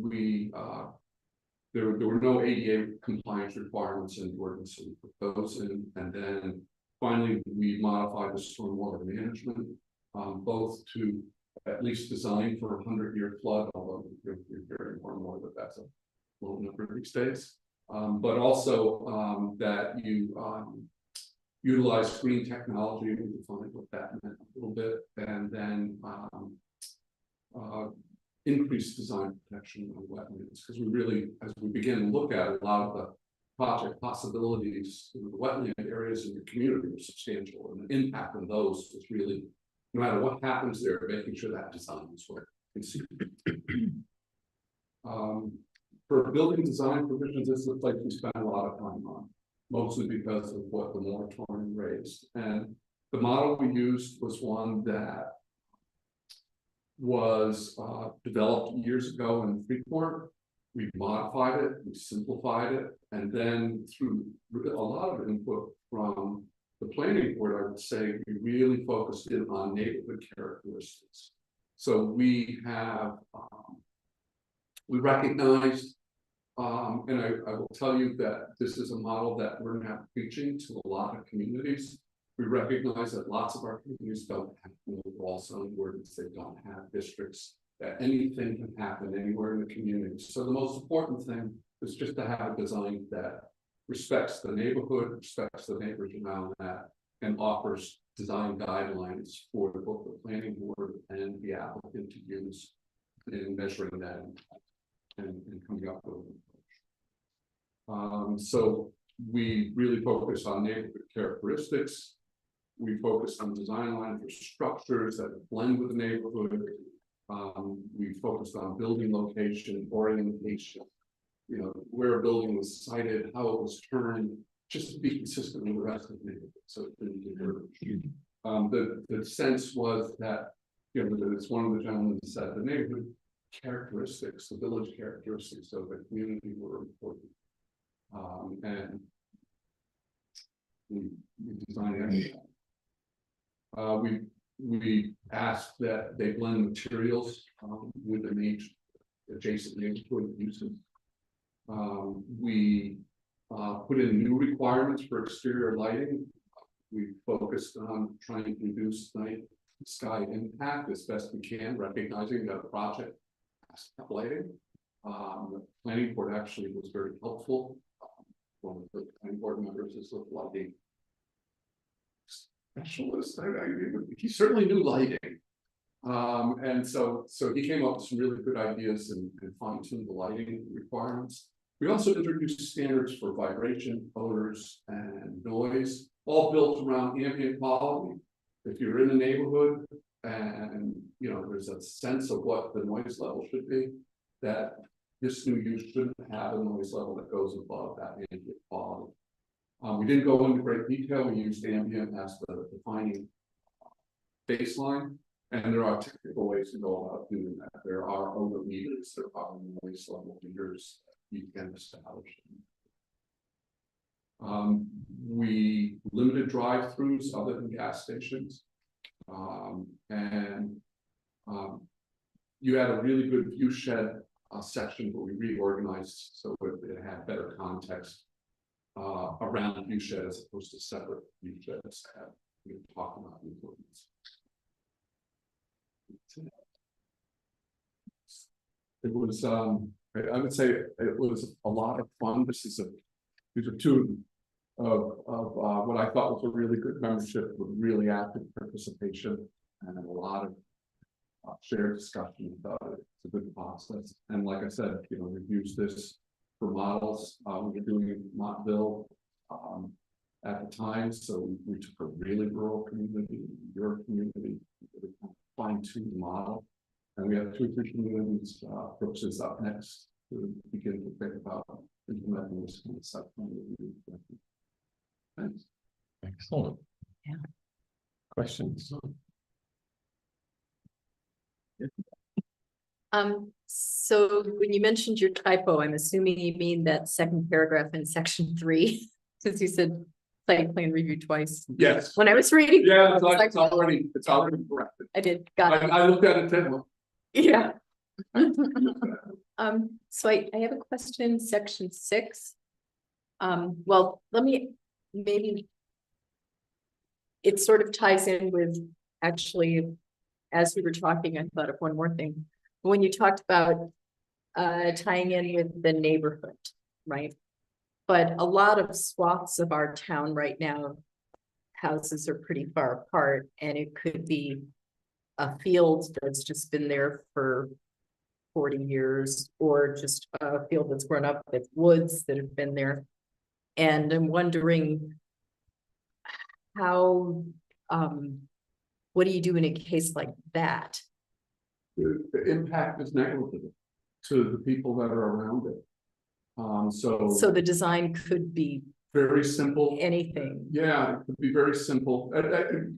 there were no ADA compliance requirements in the ordinance, so we put those in. And then finally, we modified the stormwater management, both to at least design for a 100-year flood, although you're hearing more and more that that's a low number these days. But also that you utilize green technology. We defined what that meant a little bit, and then increase design protection on wetlands, because we really, as we begin to look at a lot of the project possibilities in the wetland areas in the community are substantial, and the impact on those is really, no matter what happens there, making sure that design is what you can see. For building design provisions, this is a place we spend a lot of time on, mostly because of what the moratorium raised. And the model we used was one that was developed years ago in Freeport. We modified it, we simplified it, and then through a lot of input from the planning board, I would say we really focused in on neighborhood characteristics. So we have, we recognized, and I will tell you that this is a model that we're now preaching to a lot of communities. We recognize that lots of our communities don't have overall zoning ordinance, they don't have districts, that anything can happen anywhere in the community. So the most important thing is just to have a design that respects the neighborhood, respects the neighbors around that, and offers design guidelines for both the planning board and the applicant to use in measuring that and coming up with an approach. So we really focus on neighborhood characteristics. We focus on design lines for structures that blend with the neighborhood. We focused on building location, orientation, where a building was sited, how it was turned, just to be consistent with the rest of the neighborhood. So it didn't diverge. The sense was that, it's one of the gentlemen said, the neighborhood characteristics, the village characteristics of the community were important. And we designed it. We asked that they blend materials with the adjacent neighborhood uses. We put in new requirements for exterior lighting. We focused on trying to reduce night sky impact as best we can, recognizing that a project has to have lighting. The planning board actually was very helpful. One of the planning board members is a lighting specialist. He certainly knew lighting. And so he came up with some really good ideas and fine-tuned the lighting requirements. We also introduced standards for vibration, odors, and noise, all built around ambient quality. If you're in a neighborhood and, you know, there's a sense of what the noise level should be, that this new use shouldn't have a noise level that goes above that ambient quality. We didn't go into great detail. We used ambient as the defining baseline, and there are technical ways to go about doing that. There are odor meters, there are noise level meters that you can establish. We limited drive-throughs other than gas stations. You had a really good view shed section where we reorganized so it had better context around the view shed as opposed to separate view sheds that we talk about in the ordinance. It was I would say it was a lot of fun. These are two of what I thought was a really good membership with really active participation and a lot of shared discussion about it. It's a good process. And like I said, you know, we've used this for models. We were doing Montville at the time. So we took a really rural community, your community, fine-tune the model. And we have 2 or 3 communities approaches up next to begin to think about implementing this kind of stuff. Thanks. Excellent. Yeah. Questions? So when you mentioned your typo, I'm assuming you mean that second paragraph in section 3, since you said site plan review twice. Yes. When I was reading. Yeah, I was like, it's already corrected. I did, got it. I looked at it then. Yeah. So I have a question, section 6. Well, let me, maybe. It sort of ties in with, actually, as we were talking, I thought of one more thing. When you talked about tying in with the neighborhood, right? But a lot of swaths of our town right now, houses are pretty far apart, and it could be a field that's just been there for 40 years, or just a field that's grown up with woods that have been there. And I'm wondering how, what do you do in a case like that? The impact is negligible to the people that are around it. So the design could be very simple. anything. Yeah, it could be very simple.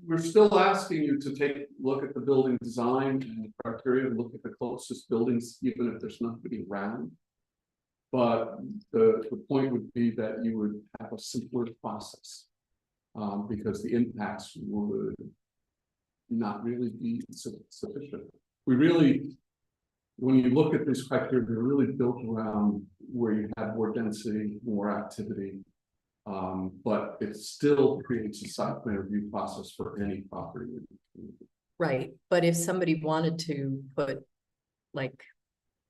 We're still asking you to take a look at the building design and the criteria and look at the closest buildings, even if there's nobody around. But the point would be that you would have a simpler process, because the impacts would not really be sufficient. We really, when you look at these criteria, they're really built around where you have more density, more activity. But it still creates a site plan review process for any property. Right, but if somebody wanted to put like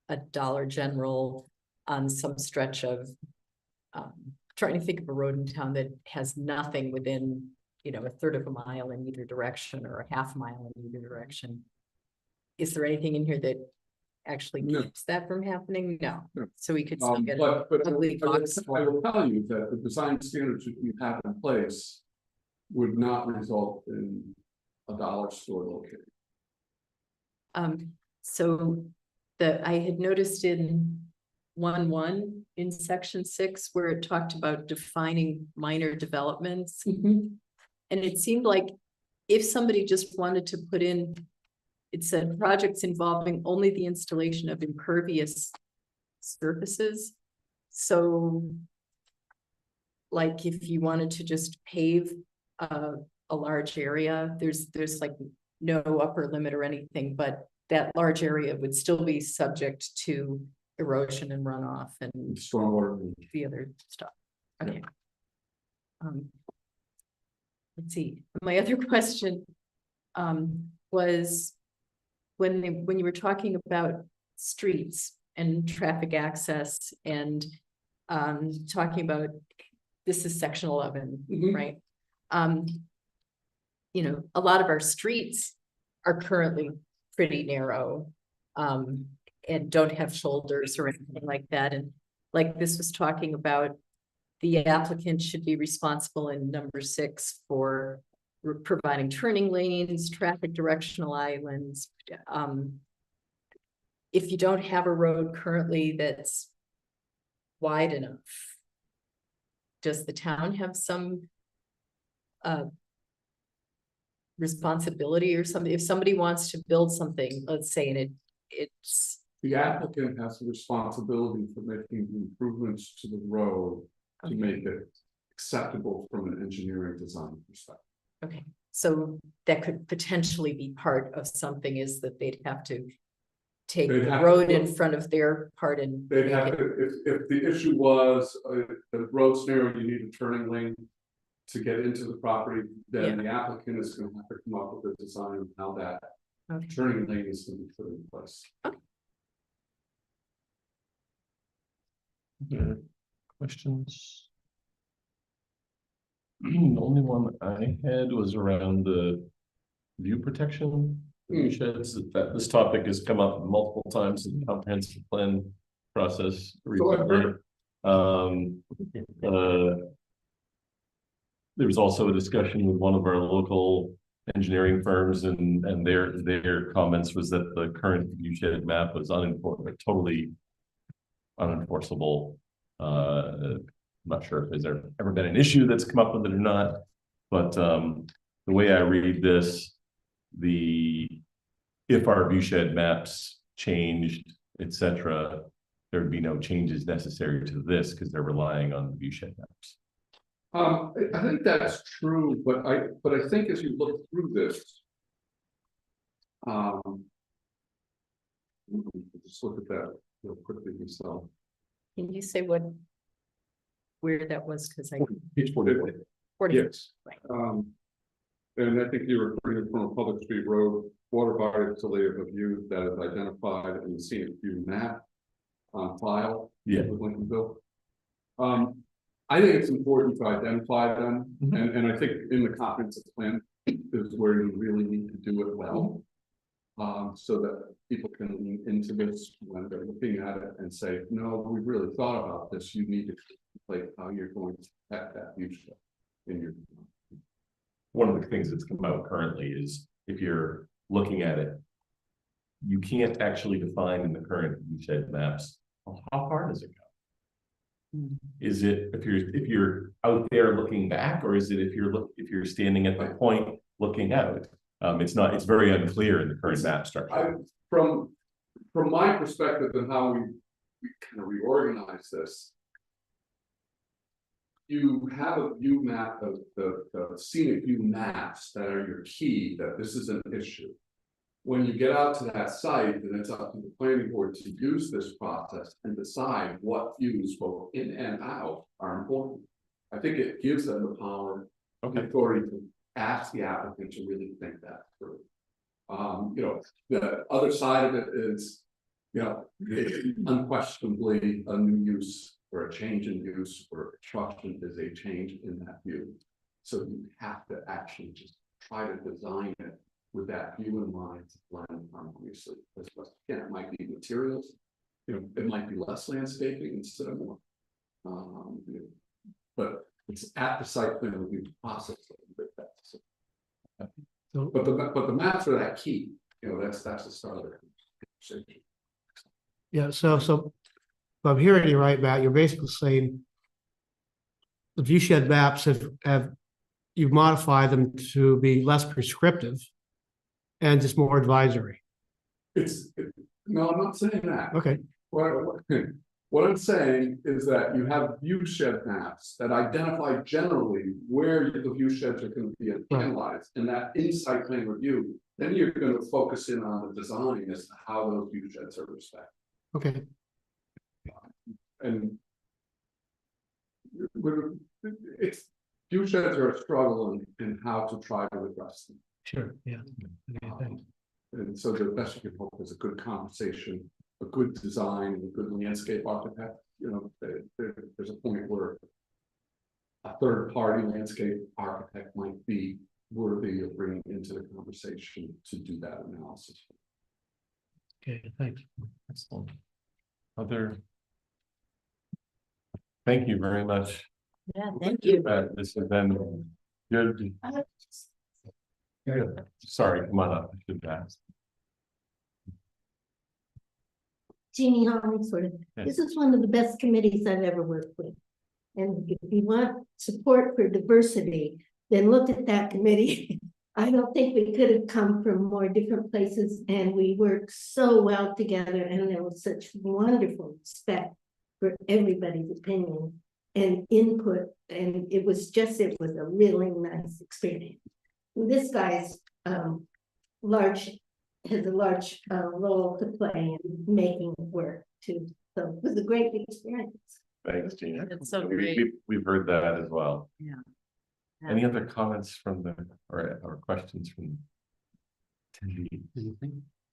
a Dollar General on some stretch of, trying to think of a road in town that has nothing within, you know, 1/3 of a mile in either direction or a half mile in either direction. Is there anything in here that actually No. keeps that from happening? No. No. So we could still get. But ugly box. I will tell you that the design standards that you have in place would not result in a dollar store located. So I had noticed in 1.1 in section 6 where it talked about defining minor developments. And it seemed like if somebody just wanted to put in, it said projects involving only the installation of impervious surfaces. So like if you wanted to just pave a large area, there's like no upper limit or anything, but that large area would still be subject to erosion and runoff and Stormwater. the other stuff. Okay. Let's see, my other question was when you were talking about streets and traffic access and talking about, this is section 11, right? You know, a lot of our streets are currently pretty narrow and don't have shoulders or anything like that. And like this was talking about the applicant should be responsible in number 6 for providing turning lanes, traffic directional islands. If you don't have a road currently that's wide enough, does the town have some responsibility or something? If somebody wants to build something, let's say, and it's The applicant has the responsibility for making the improvements to the road to Okay. make it acceptable from an engineering design perspective. okay, so that could potentially be part of something, is that they'd have to take They'd the have to road in put- front of their part and They'd make have it- to, if the issue was, the road's narrow, you need a turning lane to get into the property, then the applicant is gonna have to come up with a design of how that Okay. turning lane is gonna be put in place. Other questions? The only one I had was around the view protection. View sheds, that this topic has come up multiple times in the comprehensive plan process recently. There was also a discussion with one of our local engineering firms, and their comments was that the current view shed map was totally unenforceable. I'm not sure if there's ever been an issue that's come up with it or not, but the way I read this, if our view shed maps changed, etc., there would be no changes necessary to this because they're relying on the view shed maps. I think that's true, but I think as you look through this. Just look at that real quickly yourself. Can you say where that was? Because I. Page 44. 40. Yes. Right. And I think you're referring from a public street road, water body facility of view that is identified in the scenic view map on file. Yeah. With Lincolnville. I think it's important to identify them, and I think in the comprehensive plan is where you really need to do it well. So that people can lean into this when they're looking at it and say, no, we really thought about this, you need to contemplate how you're going to protect that view shed in your. One of the things that's come out currently is if you're looking at it, you can't actually define in the current view shed maps, well, how far does it go? Is it if you're out there looking back, or is it if you're standing at the point looking out? It's very unclear in the current map structure. From my perspective and how we kind of reorganize this. You have a view map of the scenic view maps that are your key, that this is an issue. When you get out to that site, then it's up to the planning board to use this process and decide what views both in and out are important. I think it gives them the power, the authority to ask the applicant to really think that through. The other side of it is, it's unquestionably a new use or a change in use, or construction is a change in that view. So you have to actually just try to design it with that view in mind to blend harmoniously. Again, it might be materials, it might be less landscaping instead of more. But it's at the site plan review process. But the maps are that key, that's the start of the conversation. Yeah, so if I'm hearing you right, Matt, you're basically saying the view shed maps you've modified them to be less prescriptive and just more advisory. No, I'm not saying that. Okay. What I'm saying is that you have view shed maps that identify generally where the view sheds are going to be analyzed, and that in-site plan review, then you're going to focus in on the design as to how those view sheds are respected. Okay. And it's view sheds are a struggle in how to try to address them. Sure, yeah. Okay, thanks. And so the best you can hope is a good conversation, a good design, a good landscape architect. There's a point where a third-party landscape architect might be worthy of bringing into the conversation to do that analysis. Okay, thanks. Excellent. Other Thank you very much. Yeah, thank you. This has been good. Good. Sorry, come on up. I should ask. Jeannie Hollingsworth. Yes. This is one of the best committees I've ever worked with. And if you want support for diversity, then look at that committee. I don't think we could have come from more different places, and we worked so well together, and there was such wonderful respect for everybody's opinion and input, and it was a really nice experience. This guy's has a large role to play in making it work too. So it was a great experience. Thanks, Gina. It's so We- great. We've heard that as well. Yeah. Any other comments from or questions from attendees?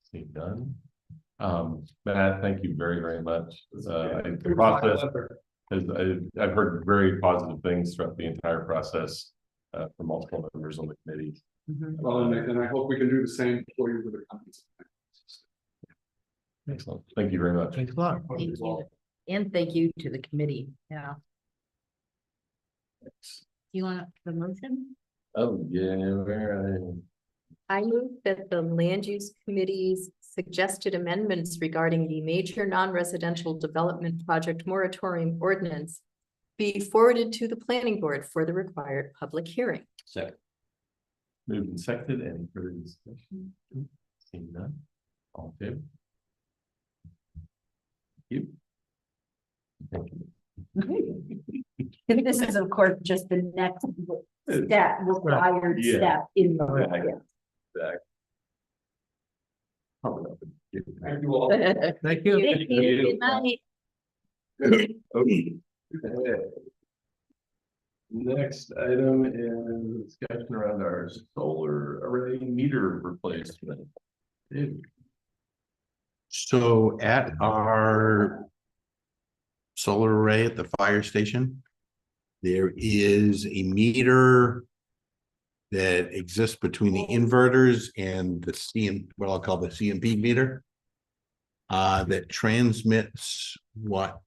Seeing none. Matt, thank you very, very much. The process I've heard very positive things throughout the entire process from multiple members on the committee. Well, and I hope we can do the same for you with the companies. Excellent. Thank you very much. Thanks a lot. Thank you. And thank you to the committee. Yeah. You want the motion? Oh, yeah, where I move that the land use committee's suggested amendments regarding the major non-residential development project moratorium ordinance be forwarded to the planning board for the required public hearing. Second. moved and seconded. Any further discussion? Seeing none. All in favor? Thank you. And this is, of course, just the next step, required Yeah. step in the. Right. yeah. Probably not. Thank you all. Thank you. Thank you. Good night. Okay. Next item is discussion around our solar array meter replacement. Dude. So at our solar array at the fire station, there is a meter that exists between the inverters and the what I'll call the CMP meter, that transmits what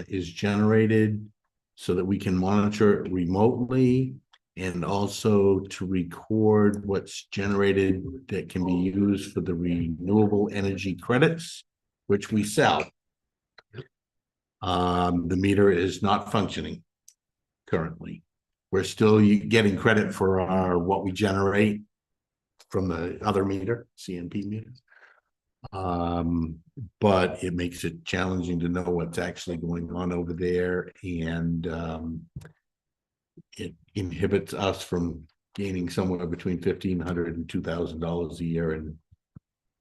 is generated so that we can monitor it remotely, and also to record what's generated that can be used for the renewable energy credits, which we sell. The meter is not functioning currently. We're still getting credit for what we generate from the other meter, CMP meters. But it makes it challenging to know what's actually going on over there, and it inhibits us from gaining somewhere between $1,500 and $2,000 a year in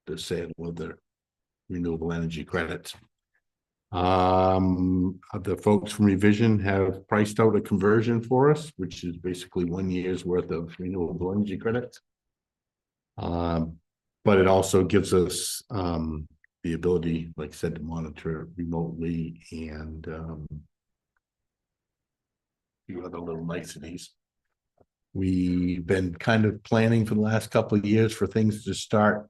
the sale of the renewable energy credits. The folks from Revision have priced out a conversion for us, which is basically 1 year's worth of renewable energy credits. But it also gives us the ability, like I said, to monitor it remotely and few other little niceties. We've been kind of planning for the last couple of years for things to start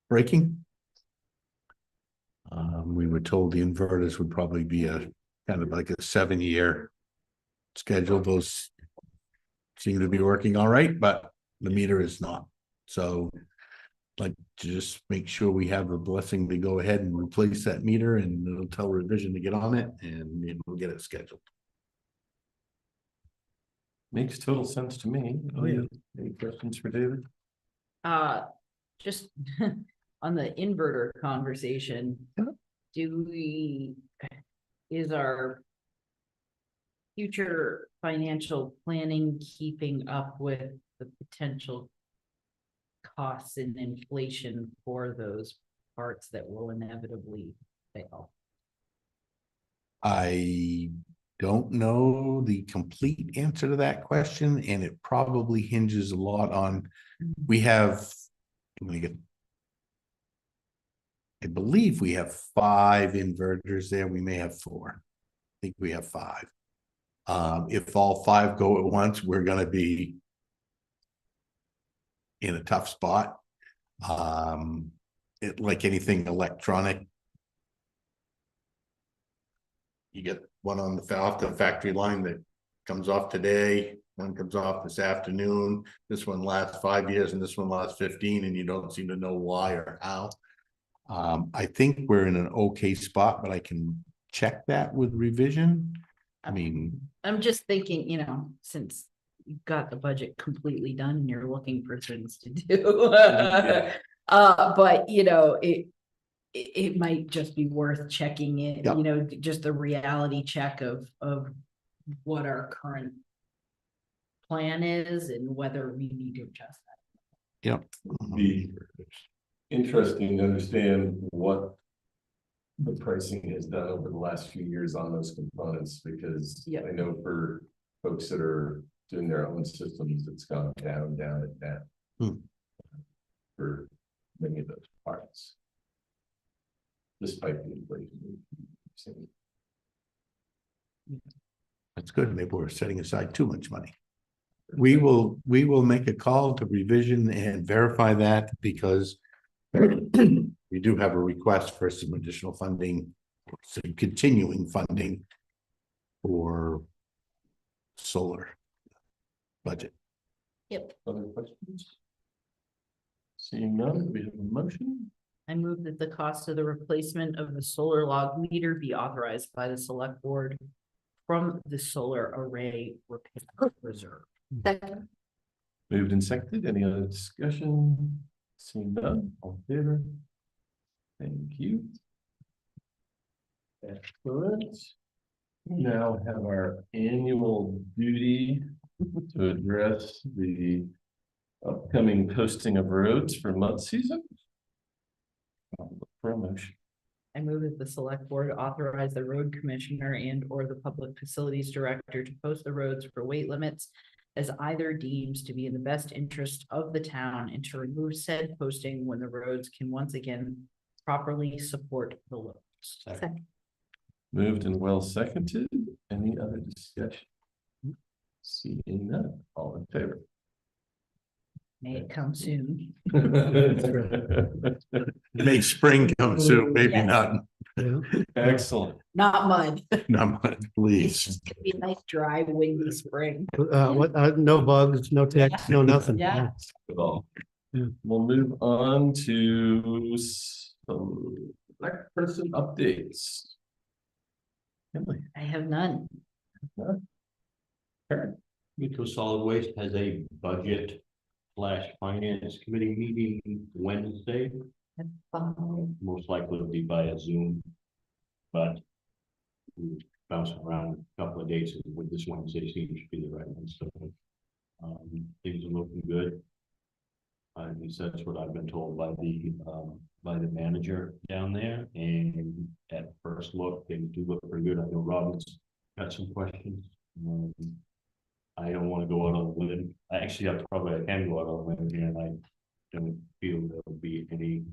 breaking. We were told the inverters would probably be a kind of like a 7-year schedule. Those seem to be working all right, but the meter is not. So like to just make sure we have the blessing to go ahead and replace that meter, and it'll tell Revision to get on it, and we'll get it scheduled. Makes total sense to me. Oh, yeah. Any questions for David? Just on the inverter conversation, is our future financial planning keeping up with the potential costs and inflation for those parts that will inevitably fail? I don't know the complete answer to that question, and it probably hinges a lot on, we have, I believe we have 5 inverters there. We may have 4. I think we have 5. If all 5 go at once, we're going to be in a tough spot. Like anything electronic, you get one on off the factory line that comes off today, one comes off this afternoon. This one lasts 5 years and this one lasts 15, and you don't seem to know why or how. I think we're in an okay spot, but I can check that with revision. I mean, I'm just thinking, you know, since you've got the budget completely done and you're looking for things to do. Yeah. But you know, it might just be worth checking in, Yeah. you know, just the reality check of what our current plan is and whether we need to adjust that. yep. Be interesting to understand what the pricing has done over the last few years on those components, because Yep. I know for folks that are doing their own systems, it's gone down, and down. For many of those parts. Despite the inflation. we've seen. That's good. Maybe we're setting aside too much money. We will make a call to revision and verify that, because we do have a request for some additional funding, some continuing funding for solar budget. Yep. Other questions? Seeing none, we have a motion. I move that the cost of the replacement of the solar log meter be authorized by the select board from the solar array repair reserve. Second. Moved and seconded. Any other discussion? Seeing none, all in favor? Thank you. Excellent. We now have our annual duty to address the upcoming posting of roads for mud season. Promotion. I move that the select board authorize the road commissioner and or the public facilities director to post the roads for weight limits as either deems to be in the best interest of the town, and to remove said posting when the roads can once again properly support the loads. Second. Moved and well seconded. Any other discussion? Seeing none, all in favor? May it come soon. May spring come soon, maybe Yes. not, Yeah. Excellent. Not mud. not much, It's please. just gonna be a nice dry windy spring. No bugs, no ticks, no nothing. Yeah. Well, Yeah. we'll move on to select person updates. Emily, I have none. Karen, Eco Solid Waste has a budget / finance committee meeting Wednesday, most likely it'll be via Zoom. But we bounced around a couple of dates, with this Wednesday seems to be the right one, so things are looking good. At least that's what I've been told by the manager down there, and at first look, things do look pretty good. I know Robin's got some questions. I don't want to go out on a limb. I can go out on a limb here, and I don't feel there'll be any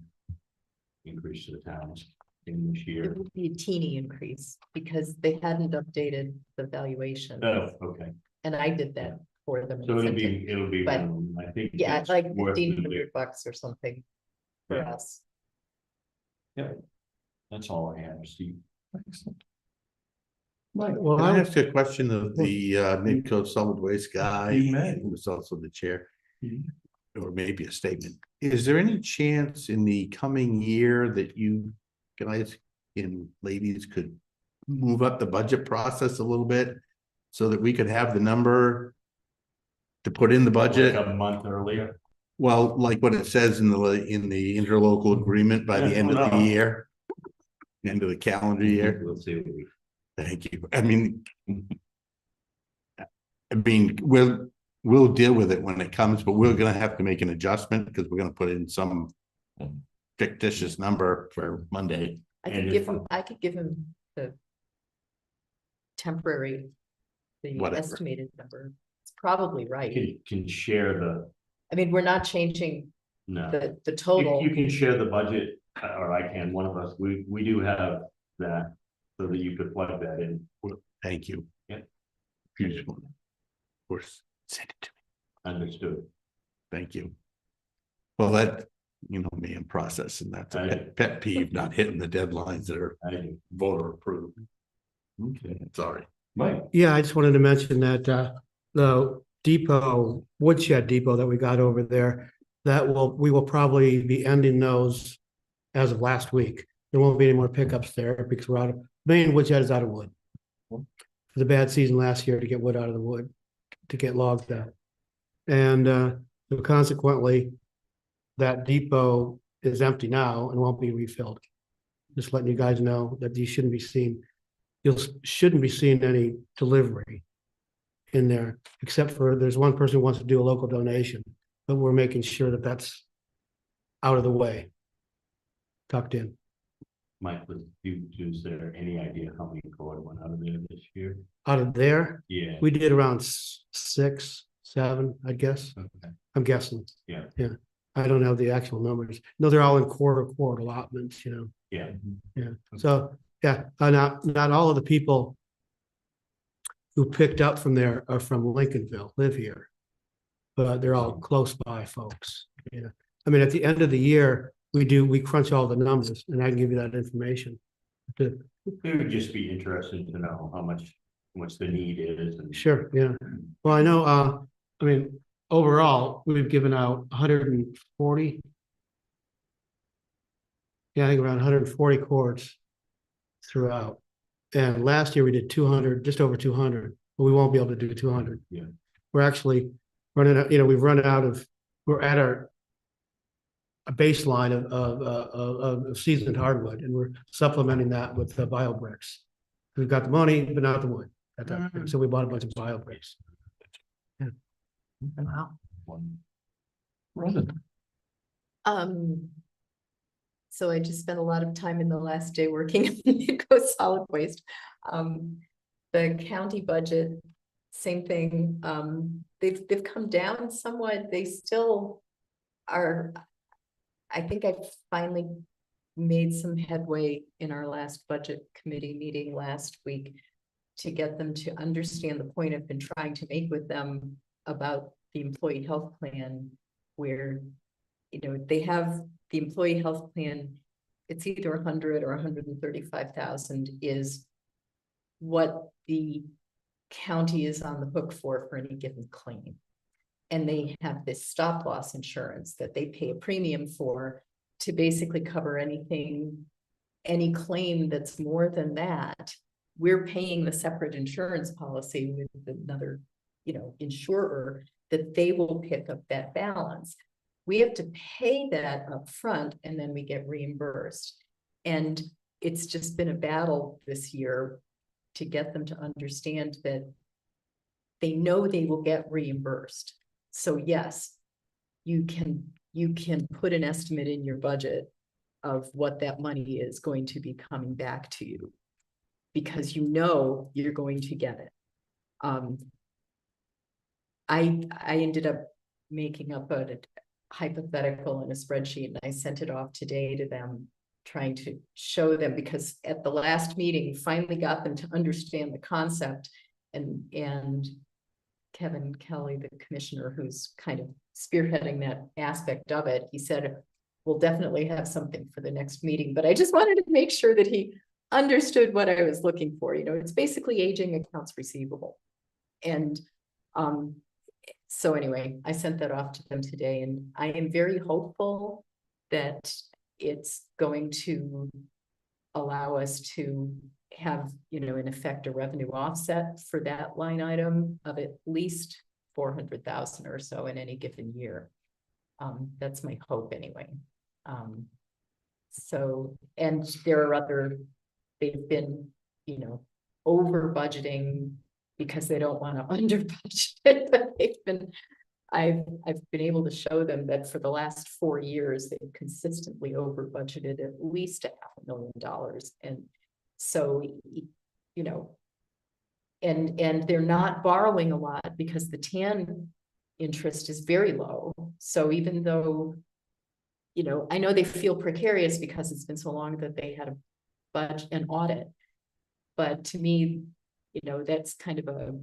increase to the towns in this year. It would be a teeny increase because they hadn't updated the valuation, Oh, okay, and I did that for them. so and sent it. it'll be, But, I think. Yeah, it's like worth the $1,500 or something for Yeah. us. That's all I have, Steve. excellent. Well, Can I ask a question of the Midco Solid Waste guy? You may. Who was also the chair, Mhm. or maybe a statement. Is there any chance in the coming year that you guys and ladies could move up the budget process a little bit so that we could have the number to put in the budget? Like a month earlier. Well, like what it says in the interlocal agreement by the end of the year. End of the calendar year. We'll see. What we- Thank you. I mean, we'll deal with it when it comes, but we're gonna have to make an adjustment because we're gonna put in some fictitious number for Monday. I And could if- give him the temporary, the Whatever. estimated number. It's probably right. Can share the, I mean, we're not changing no. the total. You can share the budget, or I can, one of us, we do have that, so that you could plug that in. Thank you. Yeah. Beautiful. Of course, send it to me. Understood. Thank you. Well, that, me in process, and that's a pet peeve, not hitting the deadlines that are I do. voter approved. Okay, Sorry. Mike, Yeah, I just wanted to mention that the depot, woodshed depot that we got over there, we will probably be ending those as of last week. There won't be any more pickups there because we're out of, main woodshed is out of wood. For the bad season last year to get wood out of the wood, to get logs out. And so consequently, that depot is empty now and won't be refilled. Just letting you guys know that these shouldn't be seen. Shouldn't be seeing any delivery in there, except for there's one person who wants to do a local donation, but we're making sure that that's out of the way, tucked in. Mike, is there any idea how many cord went out of there this year? Out of there, Yeah. we did around 6, 7, I guess. Okay. I'm guessing. Yeah. Yeah. I don't have the actual numbers. No, they're all in quarter allotments, you know. Yeah. Yeah. So, yeah, not all of the people who picked up from there are from Lincolnville, live here. But they're all close by folks. Yeah. I mean, at the end of the year, we crunch all the numbers and I can give you that information. It would just be interesting to know how much the need is. And Sure, yeah. Well, I know, I mean, overall, we've given out 140. Yeah, I think around 140 cords throughout. And last year we did 200, just over 200, but we won't be able to do 200. Yeah. We're actually running out, we've run out of, we're at a baseline of seasoned hardwood, and we're supplementing that with the bio bricks. We've got the money, but not the wood at that point. So we bought a bunch of bio bricks. Wow. Rhonda, So I just spent a lot of time in the last day working on Eco Solid Waste. The county budget, same thing. They've come down somewhat. They still are. I think I finally made some headway in our last budget committee meeting last week to get them to understand the point I've been trying to make with them about the employee health plan, where, they have the employee health plan. It's either 100 or 135,000 is what the county is on the hook for any given claim. And they have this stop loss insurance that they pay a premium for to basically cover anything, any claim that's more than that. We're paying the separate insurance policy with another, insurer, that they will pick up that balance. We have to pay that up front and then we get reimbursed. And it's just been a battle this year to get them to understand that they know they will get reimbursed. So yes, you can put an estimate in your budget of what that money is going to be coming back to you, because you're going to get it. I ended up making up a hypothetical in a spreadsheet and I sent it off today to them, trying to show them, because at the last meeting finally got them to understand the concept, and Kevin Kelly, the commissioner who's kind of spearheading that aspect of it, he said, we'll definitely have something for the next meeting, but I just wanted to make sure that he understood what I was looking for. It's basically aging accounts receivable. And so anyway, I sent that off to them today, and I am very hopeful that it's going to allow us to have, in effect, a revenue offset for that line item of at least 400,000 or so in any given year. That's my hope anyway. So, and there are they've been, over budgeting because they don't want to under budget, but I've been able to show them that for the last 4 years, they've consistently over budgeted at least $500,000. And so, and they're not borrowing a lot because the TAN interest is very low. So even though, I know they feel precarious because it's been so long that they had a budget and audit, but to me, that's kind of a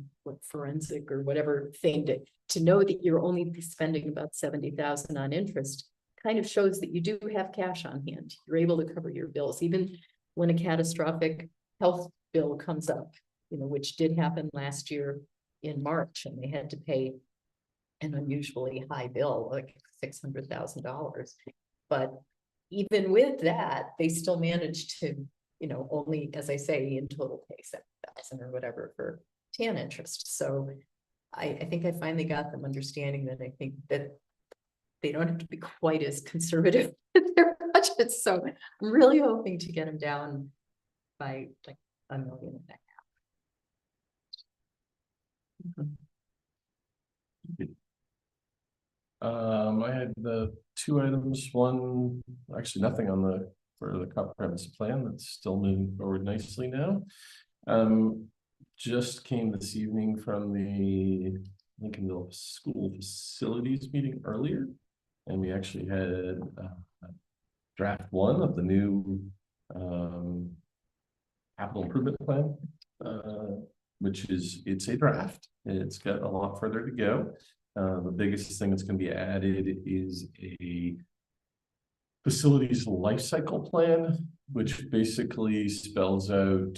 forensic or whatever thing to know that you're only spending about 70,000 on interest kind of shows that you do have cash on hand. You're able to cover your bills, even when a catastrophic health bill comes up, which did happen last year in March, and they had to pay an unusually high bill, like $600,000. But even with that, they still managed to, only, as I say, in total pay 7,000 or whatever for TAN interest. So I think I finally got them understanding that I think that they don't have to be quite as conservative with their budgets. So I'm really hoping to get them down by like $1.5 million. I had the two items, one, actually nothing on for the comprehensive plan, that's still moving forward nicely now. Just came this evening from the Lincolnville School Facilities meeting earlier, and we actually had draft one of the new capital improvement plan, which it's a draft. It's got a lot further to go. The biggest thing that's going to be added is a facilities life cycle plan, which basically spells out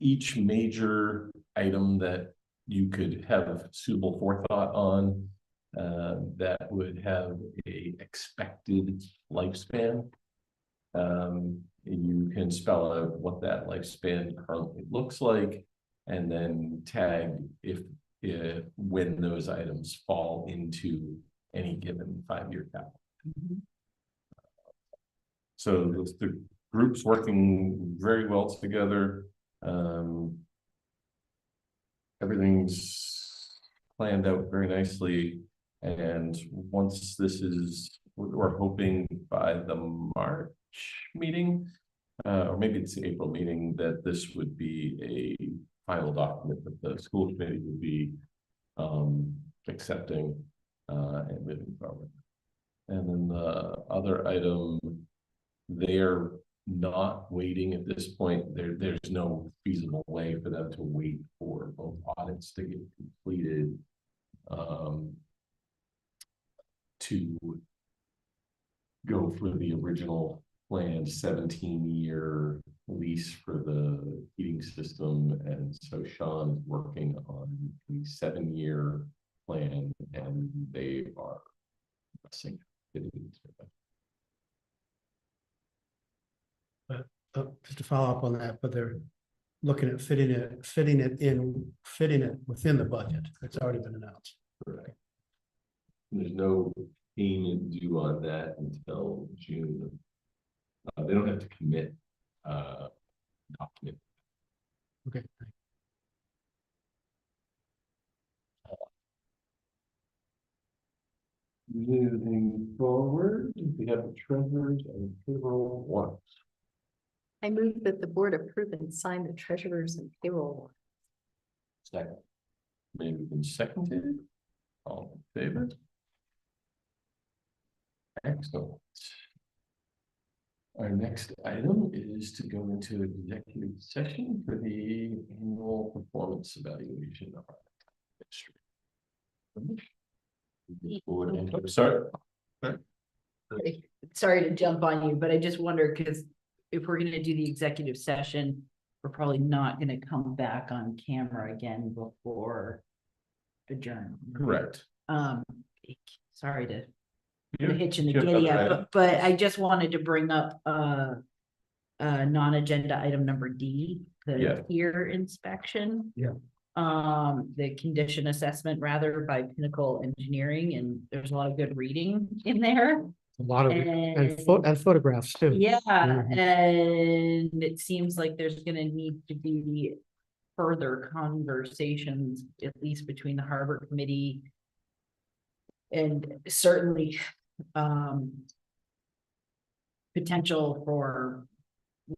each major item that you could have suitable forethought on, that would have a expected lifespan. You can spell out what that lifespan currently looks like, and then tag when those items fall into any given 5-year capital. So the group's working very well together. Everything's planned out very nicely, and once we're hoping by the March meeting, or maybe it's the April meeting, that this would be a final document that the school committee would be accepting and moving forward. And then the other item, they're not waiting at this point. There's no feasible way for them to wait for both audits to get completed to go for the original planned 17-year lease for the heating system. And so Sean is working on the 7-year plan, and they are pressing it into that. Just to follow up on that, but they're looking at fitting it within the budget. It's already been announced. Correct. There's no payment due on that until June. They don't have to commit document. Okay. Moving forward, we have the treasurers and payroll warrants. I move that the board approve and sign the treasurers and payroll warrant. Second. Maybe been seconded. All in favor? Excellent. Our next item is to go into executive session for the annual performance evaluation of our district. Sorry. Sorry to jump on you, but I just wonder, because if we're gonna do the executive session, we're probably not gonna come back on camera again before adjourn. Correct. Sorry to Yeah. hitch in the Yeah, giddy that's up, right. but I just wanted to bring up non-agenda item number D, Yeah. the peer inspection. Yeah. The condition assessment rather by Pinnacle Engineering, and there's a lot of good reading in there. A lot of, and photographs too. Yeah, Mhm. and it seems like there's gonna need to be further conversations, at least between the harbor committee. And certainly, potential for,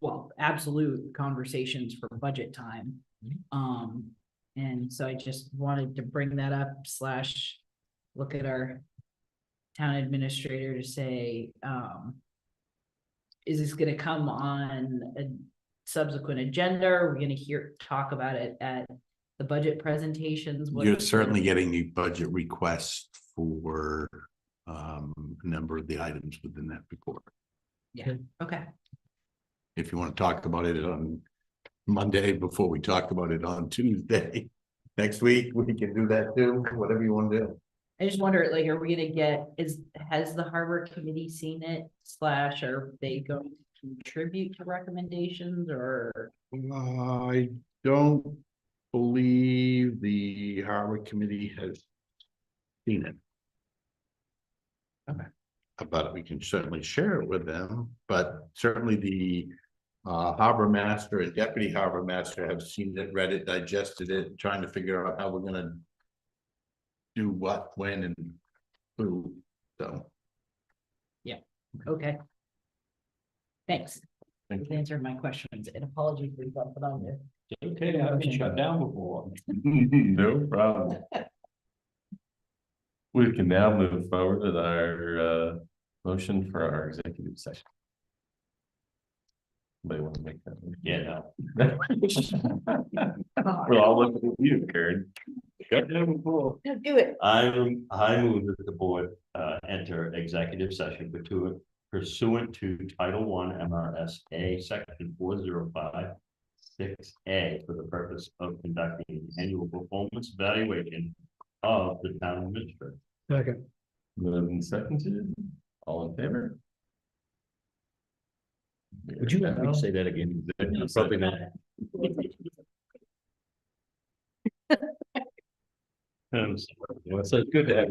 well, absolute conversations for budget time. And so I just wanted to bring that up / look at our town administrator to say, is this gonna come on a subsequent agenda? Are we gonna talk about it at the budget presentations? You're certainly getting the budget request for a number of the items within that report. Yeah, okay. If you want to talk about it on Monday before we talk about it on Tuesday. Next week, we can do that too, whatever you want to do. I just wonder, like, are we gonna get, has the harbor committee seen it / are they going to contribute to recommendations or? I don't believe the harbor committee has seen it. Okay. But we can certainly share it with them, but certainly the harbor master and deputy harbor master have seen it, read it, digested it, trying to figure out how we're gonna do what, when, and who, so. Okay. Thanks. Thank You've answered my questions and apologies for that, but on there. Okay, I've been shut down before. No problem. We can now move forward with our motion for our executive session. Anybody want to make that? Yeah, We're all looking at you, Karen. Got that before. No, do it. I move that the board enter executive session pursuant to Title I MRSA Section 405(6)A for the purpose of conducting an annual performance evaluation of the town administrator. Second. Moved and seconded, all in favor? Would you let me say that again? Probably not. So it's good to have